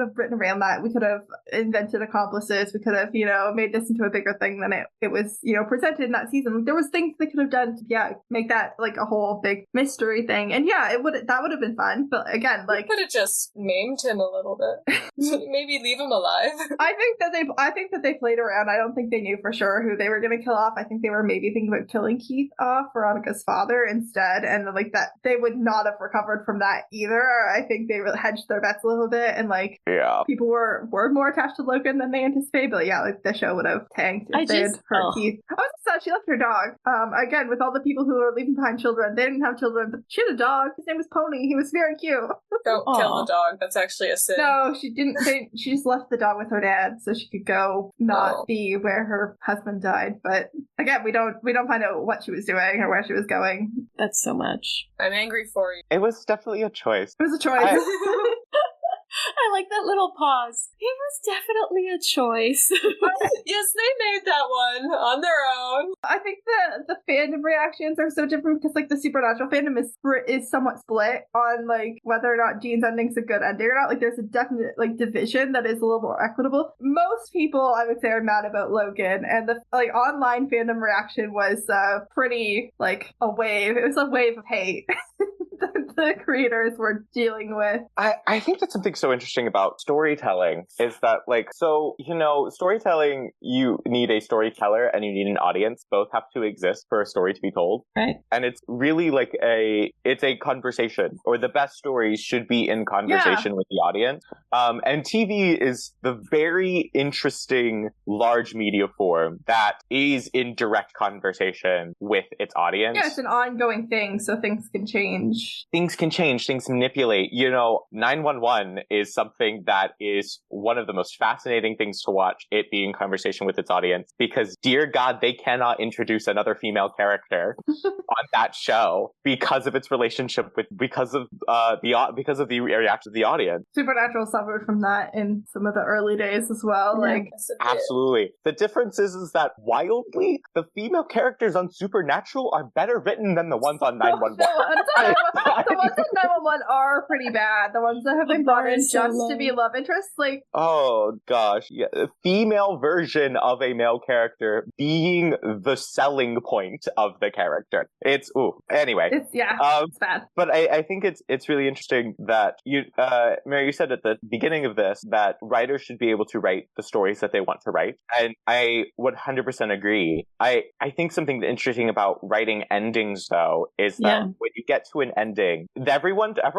have written around that. We could have invented accomplices. We could have, you know, made this into a bigger thing than it was, you know, presented in that season. There was things they could have done to, make that like a whole big mystery thing. And that would have been fun. But again, like, could have just maimed him a little bit. Maybe leave him alive. I think that they played around. I don't think they knew for sure who they were going to kill off. I think they were maybe thinking about killing Keith off, Veronica's father, instead, and like that they would not have recovered from that either. I think they really hedged their bets a little bit, and like people were more attached to Logan than they anticipated. But yeah, like the show would have tanked if they had hurt Keith. I was sad she left her dog. Again, with all the people who are leaving behind children, they didn't have children, but she had a dog. His name was Pony. He was very cute. Don't kill the dog. That's actually a sin. No, she didn't. She just left the dog with her dad so she could go not be where her husband died. But again, we don't find out what she was doing or where she was going. That's so much. I'm angry for you. It was definitely a choice. It was a choice. I like that little pause. It was definitely a choice. Yes, they made that one on their own. I think the fandom reactions are so different because like the Supernatural fandom is somewhat split on like whether or not Jean's ending's a good ending or not. Like there's a definite like division that is a little more equitable. Most people, I would say, are mad about Logan, and the like online fandom reaction was pretty like a wave. It was a wave of hate. The creators were dealing with. I think that's something so interesting about storytelling is that, like, so, you know, storytelling, you need a storyteller and you need an audience. Both have to exist for a story to be told. Right. And it's really like it's a conversation, or the best stories should be in conversation with the audience. And TV is the very interesting large media form that is in direct conversation with its audience. Yeah, it's an ongoing thing, so things can change. Things can change, things manipulate. You know, 911 is something that is one of the most fascinating things to watch, it being conversation with its audience, because dear God, they cannot introduce another female character on that show because of its relationship with, because of the reaction of the audience. Supernatural suffered from that in some of the early days as well. Yeah. Like, absolutely. The difference is that wildly, the female characters on Supernatural are better written than the ones on 911. The ones on 911 are pretty bad. The ones that have been brought in just to be love interests, like, oh gosh, yeah, a female version of a male character being the selling point of the character. It's anyway. It's bad. But I think it's really interesting that Mary, you said at the beginning of this that writers should be able to write the stories that they want to write, and I 100% agree. I think something interesting about writing endings though is that when you get to an ending,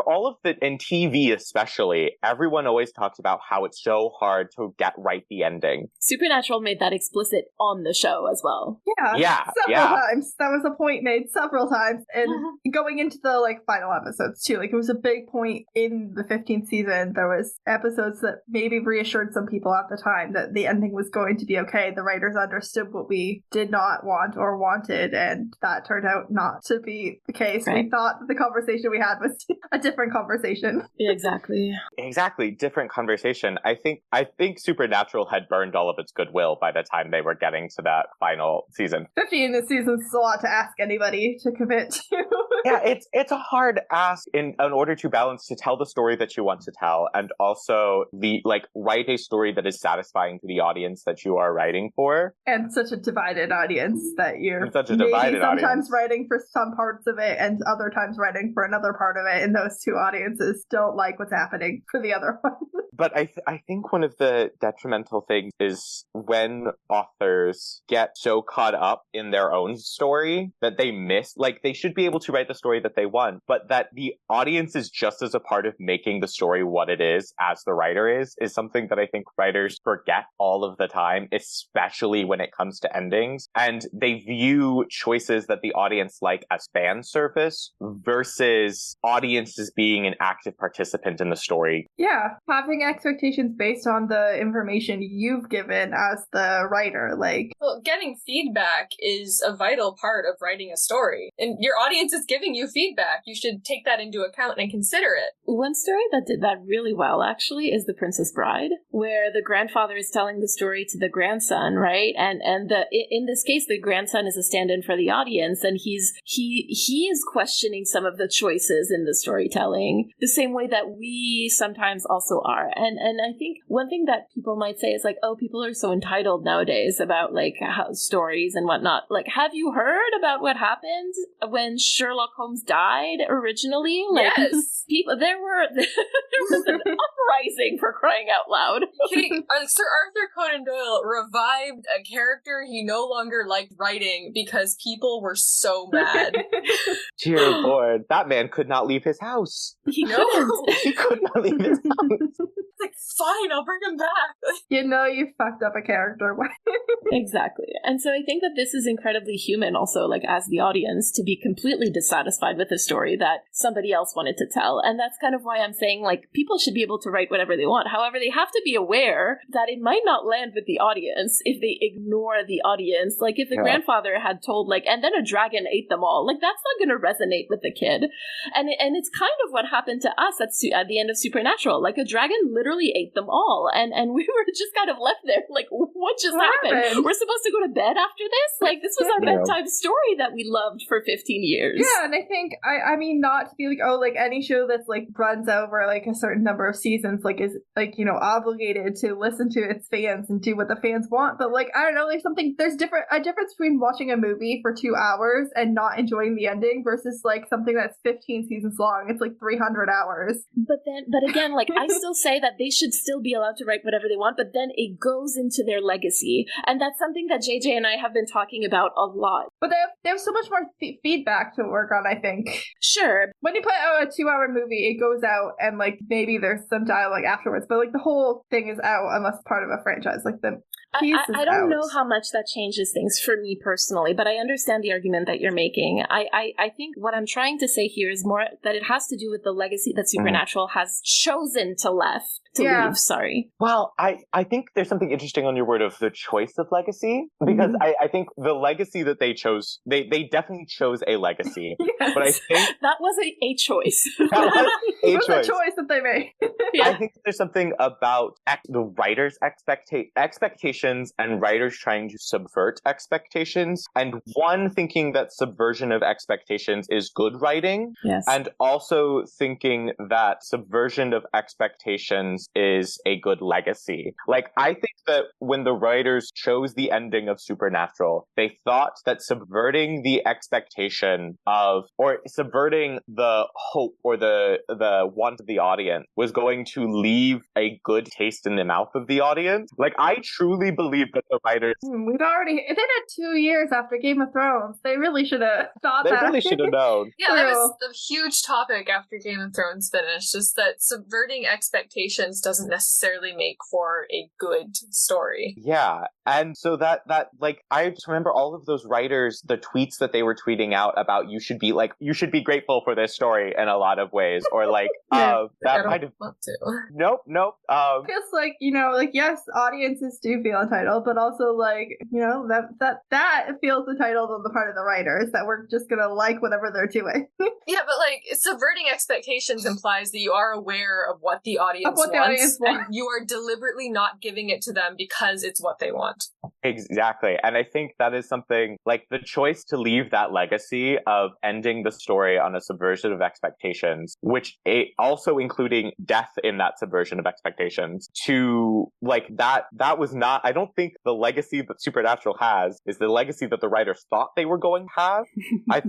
all of the, in TV especially, everyone always talks about how it's so hard to get right the ending. Supernatural made that explicit on the show as well. Several times. That was a point made several times, and going into the like final episodes too. Like it was a big point in the 15th season. There was episodes that maybe reassured some people at the time that the ending was going to be okay. The writers understood what we did not want or wanted, and that turned out not to be the case. Right. We thought that the conversation we had was a different conversation. Yeah, exactly. Exactly, different conversation. I think Supernatural had burned all of its goodwill by the time they were getting to that final season. 15 this season is a lot to ask anybody to commit to. Yeah, it's a hard ask in order to balance to tell the story that you want to tell and also write a story that is satisfying to the audience that you are writing for. And such a divided audience that you're maybe sometimes writing for some parts of it and other times writing for another part of it, and those two audiences don't like what's happening for the other one. But I think one of the detrimental things is when authors get so caught up in their own story that they miss, they should be able to write the story that they want, but that the audience is just as a part of making the story what it is as the writer is something that I think writers forget all of the time, especially when it comes to endings. And they view choices that the audience like as fan service versus audiences being an active participant in the story. Yeah, having expectations based on the information you've given as the writer. Well, getting feedback is a vital part of writing a story. And your audience is giving you feedback. You should take that into account and consider it. One story that did that really well, actually, is The Princess Bride, where the grandfather is telling the story to the grandson, right? And in this case, the grandson is a stand-in for the audience, and he is questioning some of the choices in the storytelling, the same way that we sometimes also are. And I think one thing that people might say is people are so entitled nowadays about how stories and whatnot. Have you heard about what happened when Sherlock Holmes died originally? Yes. People, there was an uprising, for crying out loud. Sir Arthur Conan Doyle revived a character he no longer liked writing because people were so mad. Dear Lord, that man could not leave his house. He couldn't. He could not leave his house. Fine, I'll bring him back. You fucked up a character. Exactly. And so I think that this is incredibly human also, as the audience, to be completely dissatisfied with a story that somebody else wanted to tell. And that's kind of why I'm saying, people should be able to write whatever they want. However, they have to be aware that it might not land with the audience if they ignore the audience. If the grandfather had told, and then a dragon ate them all, that's not going to resonate with the kid. And it's kind of what happened to us at the end of Supernatural. A dragon literally ate them all. And we were just kind of left there, what just happened? We're supposed to go to bed after this? This was our bedtime story that we loved for 15 years. Yeah, and I think, I mean, not to be any show that's, runs over, a certain number of seasons, is, obligated to listen to its fans and do what the fans want. But, I don't know, there's a difference between watching a movie for 2 hours and not enjoying the ending versus, something that's 15 seasons long. It's, 300 hours. But again, I still say that they should still be allowed to write whatever they want, but then it goes into their legacy. And that's something that JJ and I have been talking about a lot. But they have so much more feedback to work on, I think. Sure. When you put out a 2-hour movie, it goes out and, maybe there's some dialogue afterwards, but, the whole thing is out unless part of a franchise. I don't know how much that changes things for me personally, but I understand the argument that you're making. I think what I'm trying to say here is more that it has to do with the legacy that Supernatural has chosen to leave. Sorry. Well, I think there's something interesting on your word of the choice of legacy, because I think the legacy that they chose, they definitely chose a legacy. Yes. But I think that was a choice. It was a choice that they made. I think there's something about the writers' expectations and writers trying to subvert expectations, and one thinking that subversion of expectations is good writing, yes, and also thinking that subversion of expectations is a good legacy. I think that when the writers chose the ending of Supernatural, they thought that subverting the expectation of, or subverting the hope or the want of the audience was going to leave a good taste in the mouth of the audience. I truly believe that the writers... They had 2 years after Game of Thrones. They really should have thought that. They really should have known. Yeah, that was a huge topic after Game of Thrones finished, just that subverting expectations doesn't necessarily make for a good story. Yeah, and so that I just remember all of those writers, the tweets that they were tweeting out about you should be grateful for this story in a lot of ways, or that might have... want to. Nope. Feels yes, audiences do feel entitled, but also that feels entitled on the part of the writers, that we're just gonna like whatever they're doing. Yeah, but subverting expectations implies that you are aware of what the audience wants, and you are deliberately not giving it to them because it's what they want. Exactly. And I think that is something like the choice to leave that legacy of ending the story on a subversion of expectations, which also including death in that subversion of expectations, to like that was not, I don't think the legacy that Supernatural has is the legacy that the writers thought they were going to have. I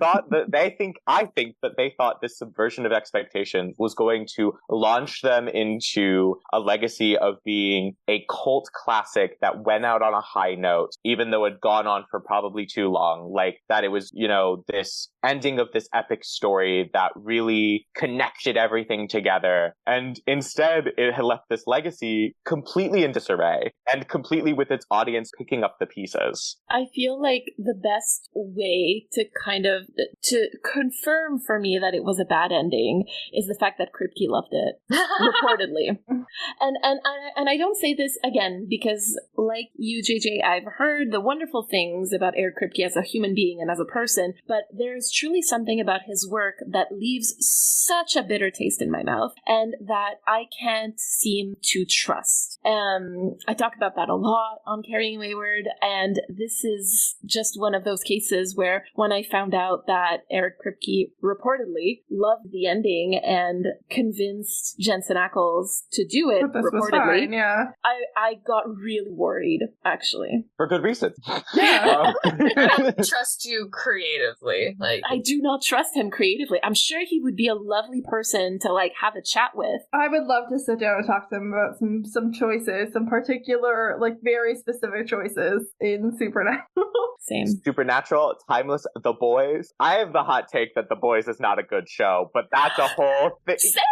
think that they thought this subversion of expectations was going to launch them into a legacy of being a cult classic that went out on a high note, even though it had gone on for probably too long. Like that it was, this ending of this epic story that really connected everything together. And instead, it had left this legacy completely in disarray and completely with its audience picking up the pieces. I feel like the best way to to confirm for me that it was a bad ending is the fact that Kripke loved it, reportedly. And I don't say this again because, like you, JJ, I've heard the wonderful things about Eric Kripke as a human being and as a person, but there's truly something about his work that leaves such a bitter taste in my mouth and that I can't seem to trust. I talk about that a lot on Carrying Wayward, and this is just one of those cases where when I found out that Eric Kripke reportedly loved the ending and convinced Jensen Ackles to do it, reportedly, fine, yeah. I got really worried, actually. For good reason. Yeah. I don't trust you creatively. Like, I do not trust him creatively. I'm sure he would be a lovely person to like have a chat with. I would love to sit down and talk to him about some choices, some particular, like very specific choices in Supernatural. Same. Supernatural, Timeless, The Boys. I have the hot take that The Boys is not a good show, but that's a whole thing. Same!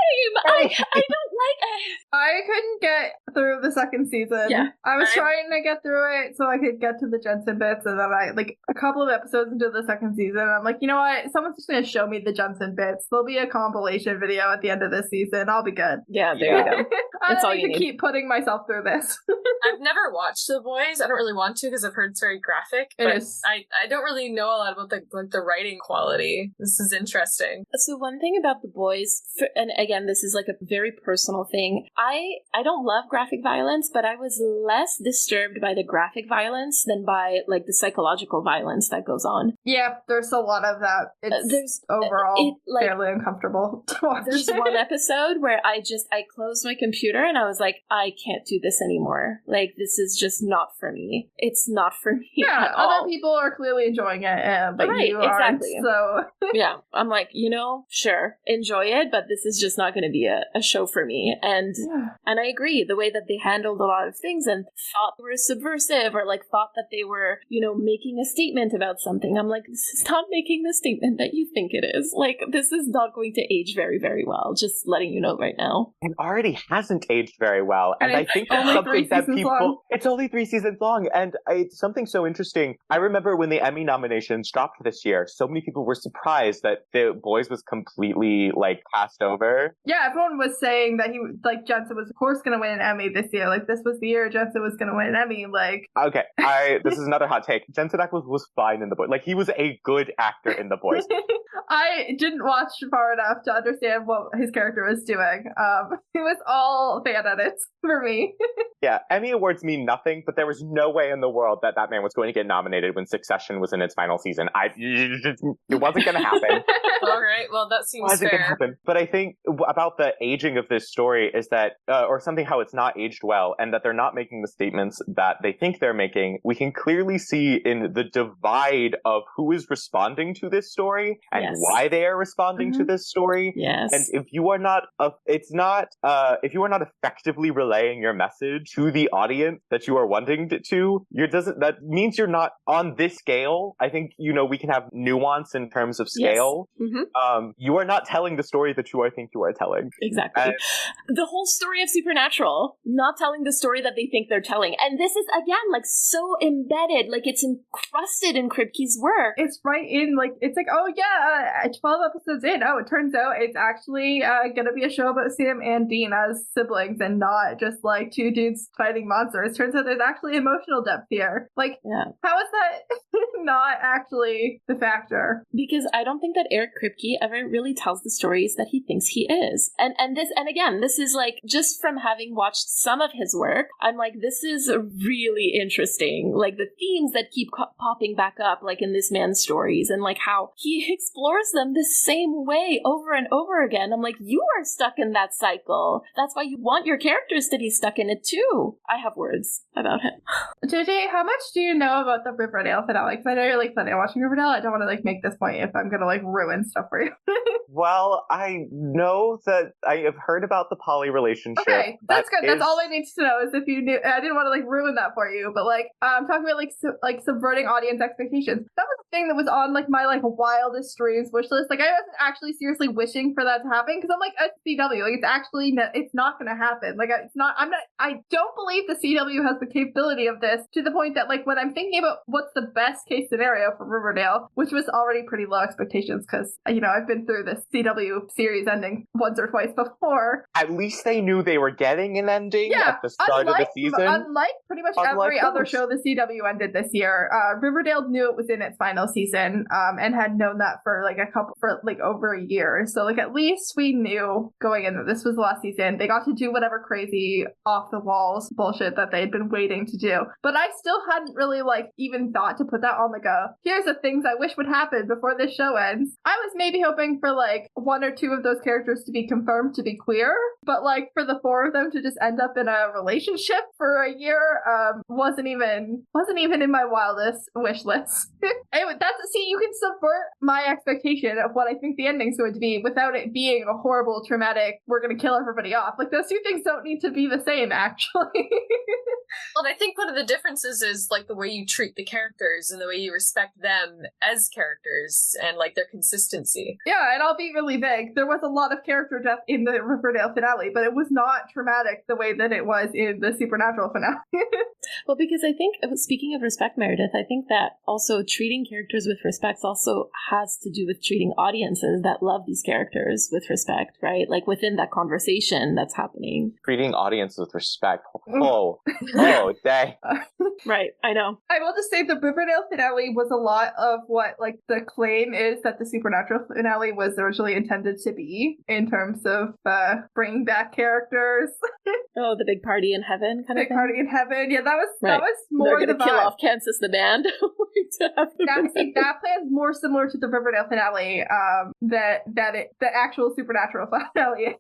I don't like it. I couldn't get through the second season. Yeah. I was trying to get through it so I could get to the Jensen bits, and then I, like, a couple of episodes into the second season, I'm like, you know what? Someone's just going to show me the Jensen bits. There'll be a compilation video at the end of this season. I'll be good. Yeah, there you go. I That's don't all need you to need. keep putting myself through this. I've never watched The Boys. I don't really want to because I've heard it's very graphic. It But is. I don't really know a lot about the writing quality. This is interesting. So one thing about The Boys, and again, this is like a very personal thing. I don't love graphic violence, but I was less disturbed by the graphic violence than by like the psychological violence that goes on. Yeah, there's a lot of that. It's overall fairly uncomfortable to watch. There's one episode where I closed my computer and I was like, I can't do this anymore. Like, this is just not for me. It's not for me at all. Other people are clearly enjoying it, but right, you exactly. aren't, so... Yeah, I'm like, sure, enjoy it, but this is just not going to be a show for me. And I agree, the way that they handled a lot of things and thought they were subversive or like thought that they were, making a statement about something. I'm like, this is not making the statement that you think it is. Like, this is not going to age very, very well. Just letting you know right now. It already hasn't aged very well. And I think only that's 3 something that seasons people... long. It's only 3 seasons long. And it's something so interesting. I remember when the Emmy nominations dropped this year, so many people were surprised that The Boys was completely, passed over. Yeah, everyone was saying that Jensen was, of course, going to win an Emmy this year. Like, this was the year Jensen was going to win an Emmy. Like... Okay, this is another hot take. Jensen Ackles was fine in The Boys. Like, he was a good actor in The Boys. I didn't watch far enough to understand what his character was doing. It was all fan edits for me. Yeah, Emmy Awards mean nothing, but there was no way in the world that man was going to get nominated when Succession was in its final season. It wasn't going to happen. All right, well, that seems wasn't fair. Gonna happen. But I think about the aging of this story is that, or something how it's not aged well, and that they're not making the statements that they think they're making. We can clearly see in the divide of who is responding to this story and why they are responding to this story. Yes. And if you are not, if you are not effectively relaying your message to the audience that you are wanting to, that means you're not on this scale. I think, we can have nuance in terms of scale. Yes. Mm-hmm. You are not telling the story that you think you are telling. Exactly. The whole story of Supernatural, not telling the story that they think they're telling. And this is, again, so embedded, it's encrusted in Kripke's work. It's right in, it's 12 episodes in. Oh, it turns out it's actually going to be a show about Sam and Dean as siblings and not just like two dudes fighting monsters. Turns out there's actually emotional depth here. Like, how is that not actually the factor? Because I don't think that Eric Kripke ever really tells the stories that he thinks he is. And again, this is like, just from having watched some of his work, I'm like, this is really interesting. Like the themes that keep popping back up, like in this man's stories, and like how he explores them the same way over and over again. I'm like, you are stuck in that cycle. That's why you want your characters to be stuck in it too. I have words about him. JJ, how much do you know about the Riverdale finale? Because I know you're like planning on watching Riverdale. I don't want to like make this point if I'm gonna like ruin stuff for you. Well, I know that I have heard about the poly relationship. Okay, that's good. That's all I need to know is if you knew. I didn't want to like ruin that for you, but like I'm talking about like subverting audience expectations. That was a thing that was on like my like wildest dreams wish list. Like I wasn't actually seriously wishing for that to happen because I'm like a CW. Like it's actually it's not going to happen. Like it's not. I don't believe the CW has the capability of this to the point that like when I'm thinking about what's the best case scenario for Riverdale, which was already pretty low expectations because I've been through this CW series ending once or twice before. At least they knew they were getting an ending at the start of the season. Unlike pretty much every other show the CW ended this year, Riverdale knew it was in its final season and had known that for over a year. So like at least we knew going in that this was the last season. They got to do whatever crazy off the walls bullshit that they'd been waiting to do. But I still hadn't really like even thought to put that on like here's the things I wish would happen before this show ends. I was maybe hoping for like one or two of those characters to be confirmed to be queer, but like for the four of them to just end up in a relationship for a year wasn't even in my wildest wish list. Anyway, you can subvert my expectation of what I think the ending's going to be without it being a horrible, traumatic, we're gonna kill everybody off. Like those two things don't need to be the same, actually. Well, I think one of the differences is like the way you treat the characters and the way you respect them as characters and like their consistency. Yeah, and I'll be really vague. There was a lot of character death in the Riverdale finale, but it was not traumatic the way that it was in the Supernatural finale. Well, because I think, speaking of respect, Meredith, I think that also treating characters with respect also has to do with treating audiences that love these characters with respect, right? Like within that conversation that's happening. Treating audiences with respect. Oh, dang. Right, I know. I will just say the Riverdale finale was a lot of what like the claim is that the Supernatural finale was originally intended to be in terms of bringing back characters. Oh, the big party in heaven kind of thing? Big party in heaven. Yeah, that was They're more going to kill off Kansas the band. that plan's more similar to the Riverdale finale that the actual Supernatural finale is.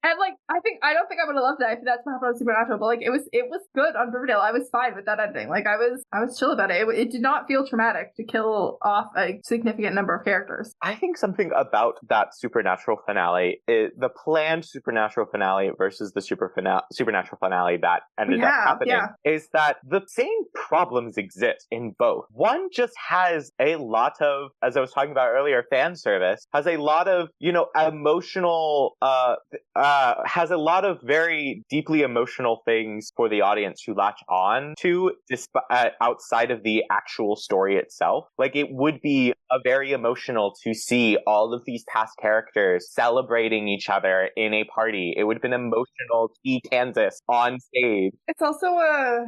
And like I don't think I would have loved that if that's what happened on Supernatural, but like it was good on Riverdale. I was fine with that ending. Like I was chill about it. It did not feel traumatic to kill off a significant number of characters. I think something about that Supernatural finale, the planned Supernatural finale versus the Supernatural finale that ended up happening, is that the same problems exist in both. One just has a lot of, as I was talking about earlier, fan service, has a lot of, emotional, has a lot of very deeply emotional things for the audience to latch on to outside of the actual story itself. Like it would be very emotional to see all of these past characters celebrating each other in a party. It would have been emotional to see Kansas on stage. It's also a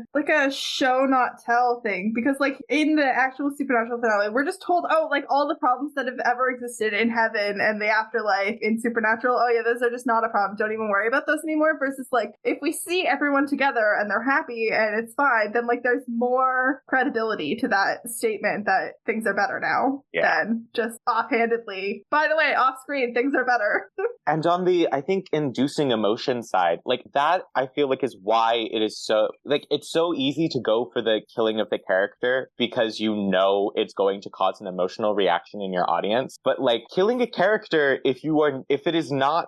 show not tell thing because like in the actual Supernatural finale, we're just told, like all the problems that have ever existed in heaven and the afterlife in Supernatural, those are just not a problem. Don't even worry about those anymore. Versus like if we see everyone together and they're happy and it's fine, then like there's more credibility to that statement that things are better now than just offhandedly, by the way, off screen, things are better. And on the, I think, inducing emotion side, like that, I feel like is why it is so, like, it's so easy to go for the killing of the character because it's going to cause an emotional reaction in your audience. But like killing a character, if it is not,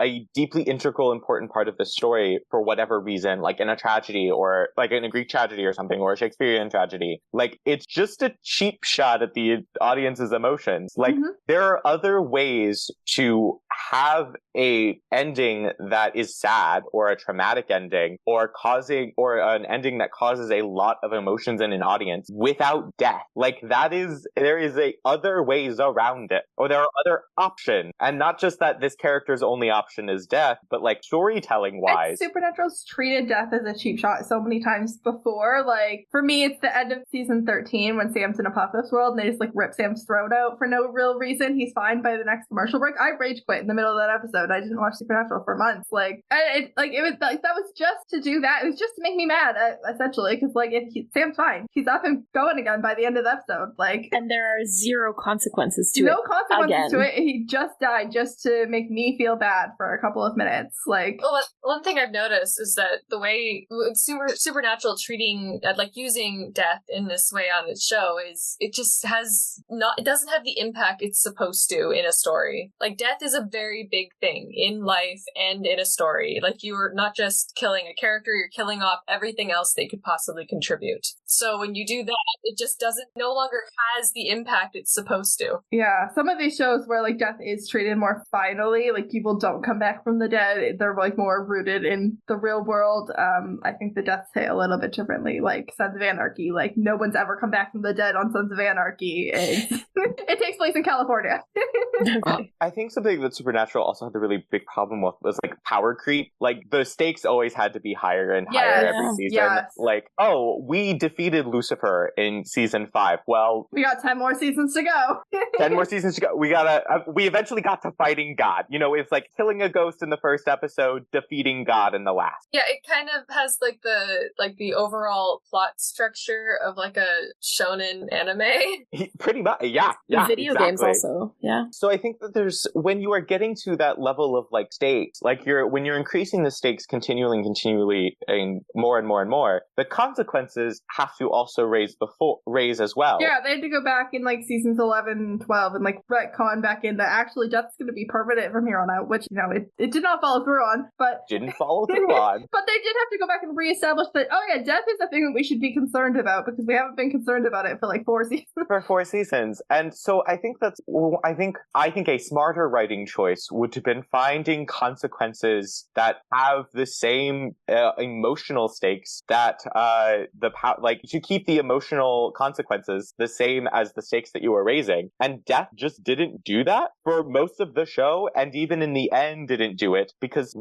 a deeply integral, important part of the story for whatever reason, like in a tragedy or like in a Greek tragedy or something, or a Shakespearean tragedy, like it's just a cheap shot at the audience's emotions. Like there are other ways to have a ending that is sad or a traumatic ending or an ending that causes a lot of emotions in an audience without death. Like there is other ways around it, or there are other options, and not just that this character's only option is death, but like storytelling wise. Supernatural's treated death as a cheap shot so many times before. Like, for me, it's the end of season 13 when Sam's in Apocalypse World and they just like rip Sam's throat out for no real reason. He's fine by the next commercial break. I rage quit in the middle of that episode. I didn't watch Supernatural for months. Like, it was like, that was just to do that. It was just to make me mad, essentially, because like Sam's fine. He's up and going again by the end of the episode. Like, and there are zero consequences to it. No consequences to it. He just died just to make me feel bad for a couple of minutes. Like, well, one thing I've noticed is that the way Supernatural treating like using death in this way on its show is it doesn't have the impact it's supposed to in a story. Like, death is a very big thing in life and in a story. Like, you're not just killing a character, you're killing off everything else they could possibly contribute. So when you do that, it just no longer has the impact it's supposed to. Yeah, some of these shows where like death is treated more finally, like people don't come back from the dead, they're like more rooted in the real world. I think the deaths hit a little bit differently, like Sons of Anarchy. Like, no one's ever come back from the dead on Sons of Anarchy. It takes place in California. I think something that Supernatural also had a really big problem with was like power creep. Like, the stakes always had to be higher and higher every season. Yes. Like, oh, we defeated Lucifer in season 5. Well, we got 10 more seasons to go. 10 more seasons to go. We eventually got to fighting God. You know, it's like killing a ghost in the first episode, defeating God in the last. Yeah, it kind of has like the overall plot structure of like a shonen anime. Pretty much, yeah. Video exactly. games also, yeah. So I think that when you are getting to that level of like stakes, like when you're increasing the stakes continually and more and more and more, the consequences have to also raise as well. Yeah, they had to go back in like seasons 11 and 12 and like retcon back in that actually death's going to be permanent from here on out, which, you know, it did not follow through on, but didn't follow through on. But they did have to go back and reestablish that, oh yeah, death is a thing that we should be concerned about because we haven't been concerned about it for like 4 seasons. For 4 seasons. And so I think a smarter writing choice would have been finding consequences that have the same emotional stakes that to keep the emotional consequences the same as the stakes that you were raising. And death just didn't do that for most of the show, and even in the end didn't do it because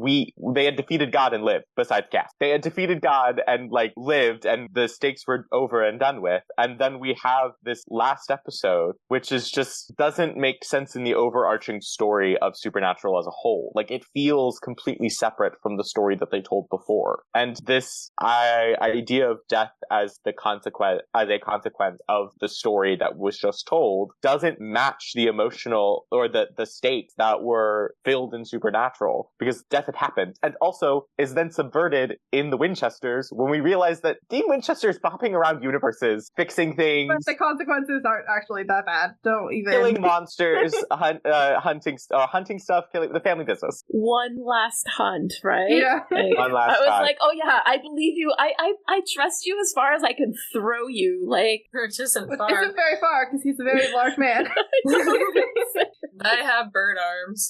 they had defeated God and lived, besides Cass. They had defeated God and like lived, and the stakes were over and done with. And then we have this last episode, which is just doesn't make sense in the overarching story of Supernatural as a whole. Like, it feels completely separate from the story that they told before. And this idea of death as a consequence of the story that was just told doesn't match the emotional or the stakes that were filled in Supernatural, because death had happened, and also is then subverted in the Winchesters when we realize that Dean Winchester is bopping around universes, fixing things. But the consequences aren't actually that bad. Don't even. Killing monsters, hunting stuff, killing the family business. One last hunt, right? Yeah. One last I was hunt. like, oh yeah, I believe you. I trust you as far as I can throw you. Like, Which isn't far. Isn't very far because he's a very large man. I have bird arms.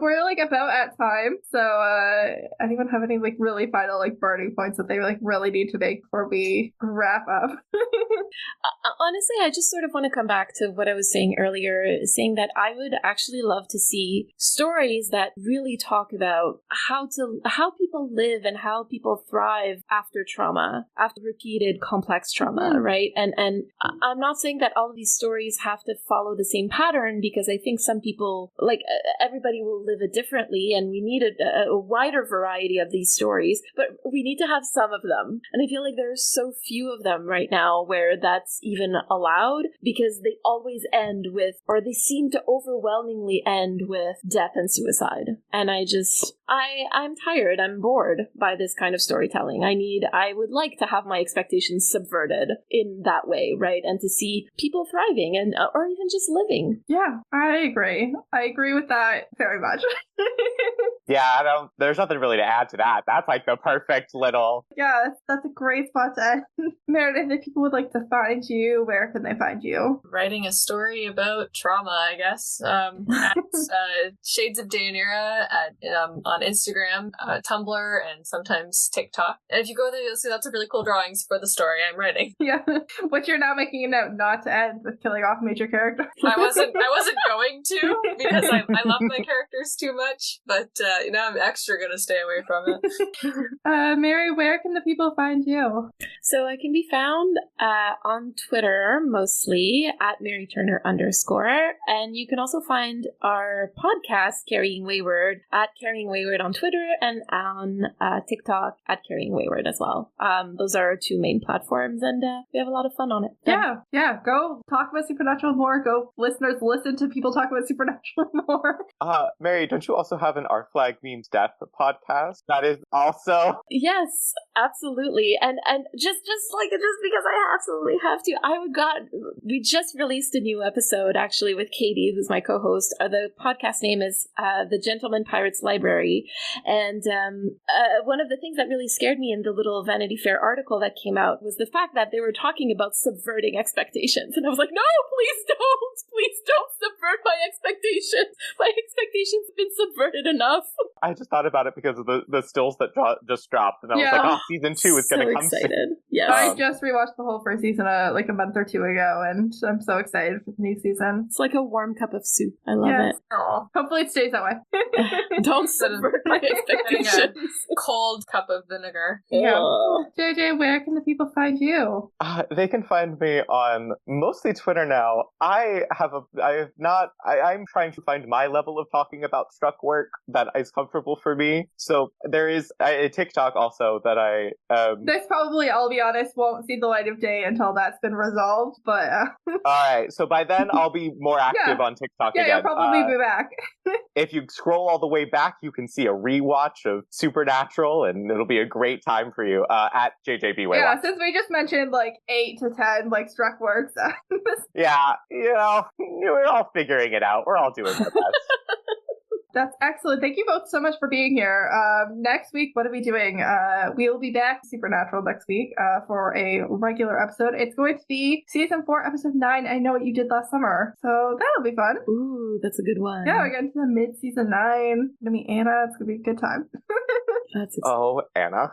We're like about at time, so anyone have any like really final like burning points that they like really need to make before we wrap up? Honestly, I just sort of want to come back to what I was saying earlier, saying that I would actually love to see stories that really talk about how people live and how people thrive after trauma, after repeated complex trauma, right? And I'm not saying that all of these stories have to follow the same pattern, because I think some people, like everybody will live it differently, and we need a wider variety of these stories, but we need to have some of them. And I feel like there's so few of them right now where that's even allowed, because they always end with, or they seem to overwhelmingly end with death and suicide. And I just, I'm tired. I'm bored by this kind of storytelling. I would like to have my expectations subverted in that way, right? And to see people thriving and or even just living. Yeah, I agree. I agree with that very much. Yeah, there's nothing really to add to that. That's like the perfect little... Yeah, that's a great spot to end. Meredith, if people would like to find you, where can they find you? Writing a story about trauma, I guess. At Shades of Dayanira on Instagram, Tumblr, and sometimes TikTok. And if you go there, you'll see lots of really cool drawings for the story I'm writing. Yeah, but you're now making a note not to end with killing off major characters. I wasn't going to, because I love my characters too much, but I'm extra gonna stay away from it. Mary, where can the people find you? So I can be found on Twitter, mostly, at MaryTurner_. And you can also find our podcast, Carrying Wayward, at Carrying Wayward on Twitter and on TikTok at Carrying Wayward as well. Those are our two main platforms, and we have a lot of fun on it. Yeah. Go talk about Supernatural more. Go, listeners, listen to people talk about Supernatural more. Mary, don't you also have an Our Flag Means Death podcast? That is also... Yes, absolutely. And just because I absolutely have to, we just released a new episode actually with Katie, who's my co-host. The podcast name is The Gentleman Pirates Library. And one of the things that really scared me in the little Vanity Fair article that came out was the fact that they were talking about subverting expectations. And I was like, no, please don't subvert my expectations. My expectations have been subverted enough. I just thought about it because of the stills that just dropped, and I was like, season 2 is going to come soon. Yes. I just rewatched the whole first season like a month or two ago, and I'm so excited for the new season. It's like a warm cup of soup. I love it. Aww. Hopefully it stays that way. Don't subvert my expectations. Cold cup of vinegar. Yeah. JJ, where can the people find you? They can find me on mostly Twitter now. I'm trying to find my level of talking about struck work that is comfortable for me. So there is a TikTok also that This probably, I'll be honest, won't see the light of day until that's been resolved, but... Alright, so by then I'll be more active on TikTok again. Yeah, you'll probably be back. If you scroll all the way back, you can see a rewatch of Supernatural, and it'll be a great time for you, at JJB Yeah, since we just mentioned, 8 to 10, struck works. Yeah, we're all figuring it out. We're all doing our best. That's excellent. Thank you both so much for being here. Next week, what are we doing? We'll be back to Supernatural next week for a regular episode. It's going to be Season 4, Episode 9, I Know What You Did Last Summer. So that'll be fun. Ooh, that's a good one. Yeah, we're getting to the mid-Season 9. It's going to be Anna. It's going to be a good time. Oh, Anna.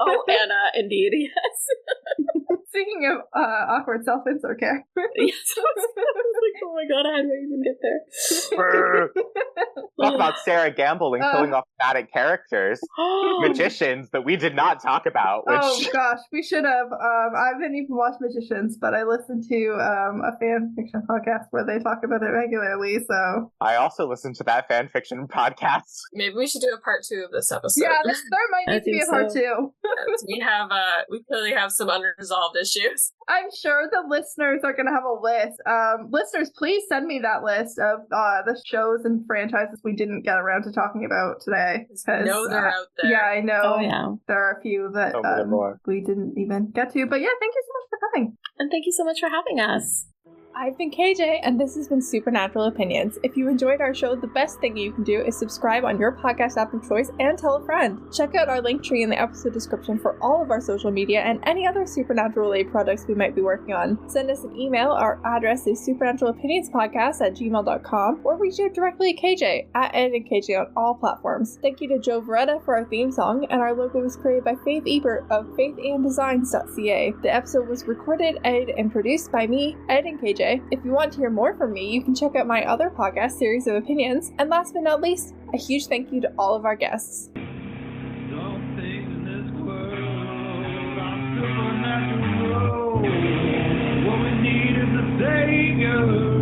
Oh, Anna, indeed, yes. Speaking of awkward self-insert characters. Yes, I was like, oh my god, how do I even get there? Talk about Sarah Gamble and killing off thematic characters. Magicians that we did not talk about. Oh gosh, we should have. I haven't even watched Magicians, but I listened to a fan fiction podcast where they talk about it regularly, so... I also listened to that fan fiction podcast. Maybe we should do a part 2 of this episode. Yeah, there might need to be a part 2. We clearly have some unresolved issues. I'm sure the listeners are going to have a list. Listeners, please send me that list of the shows and franchises we didn't get around to talking about today. I know they're out there. Yeah, I know. Oh, yeah. There are a few that we didn't even get to. But yeah, thank you so much for coming. And thank you so much for having us. I've been KJ, and this has been Supernatural Opinions. If you enjoyed our show, the best thing you can do is subscribe on your podcast app of choice and tell a friend. Check out our link tree in the episode description for all of our social media and any other Supernatural-related projects we might be working on. Send us an email. Our address is supernaturalopinionspodcast@gmail.com, or reach out directly at KJ, at @KJ on all platforms. Thank you to Joe Veretta for our theme song, and our logo was created by Faith Ebert of faithanddesigns.ca. The episode was recorded, edited, and produced by me, Ed and KJ. If you want to hear more from me, you can check out my other podcast, Series of Opinions. And last but not least, a huge thank you to all of our guests. Some things in this world are supernatural. What we need is a savior.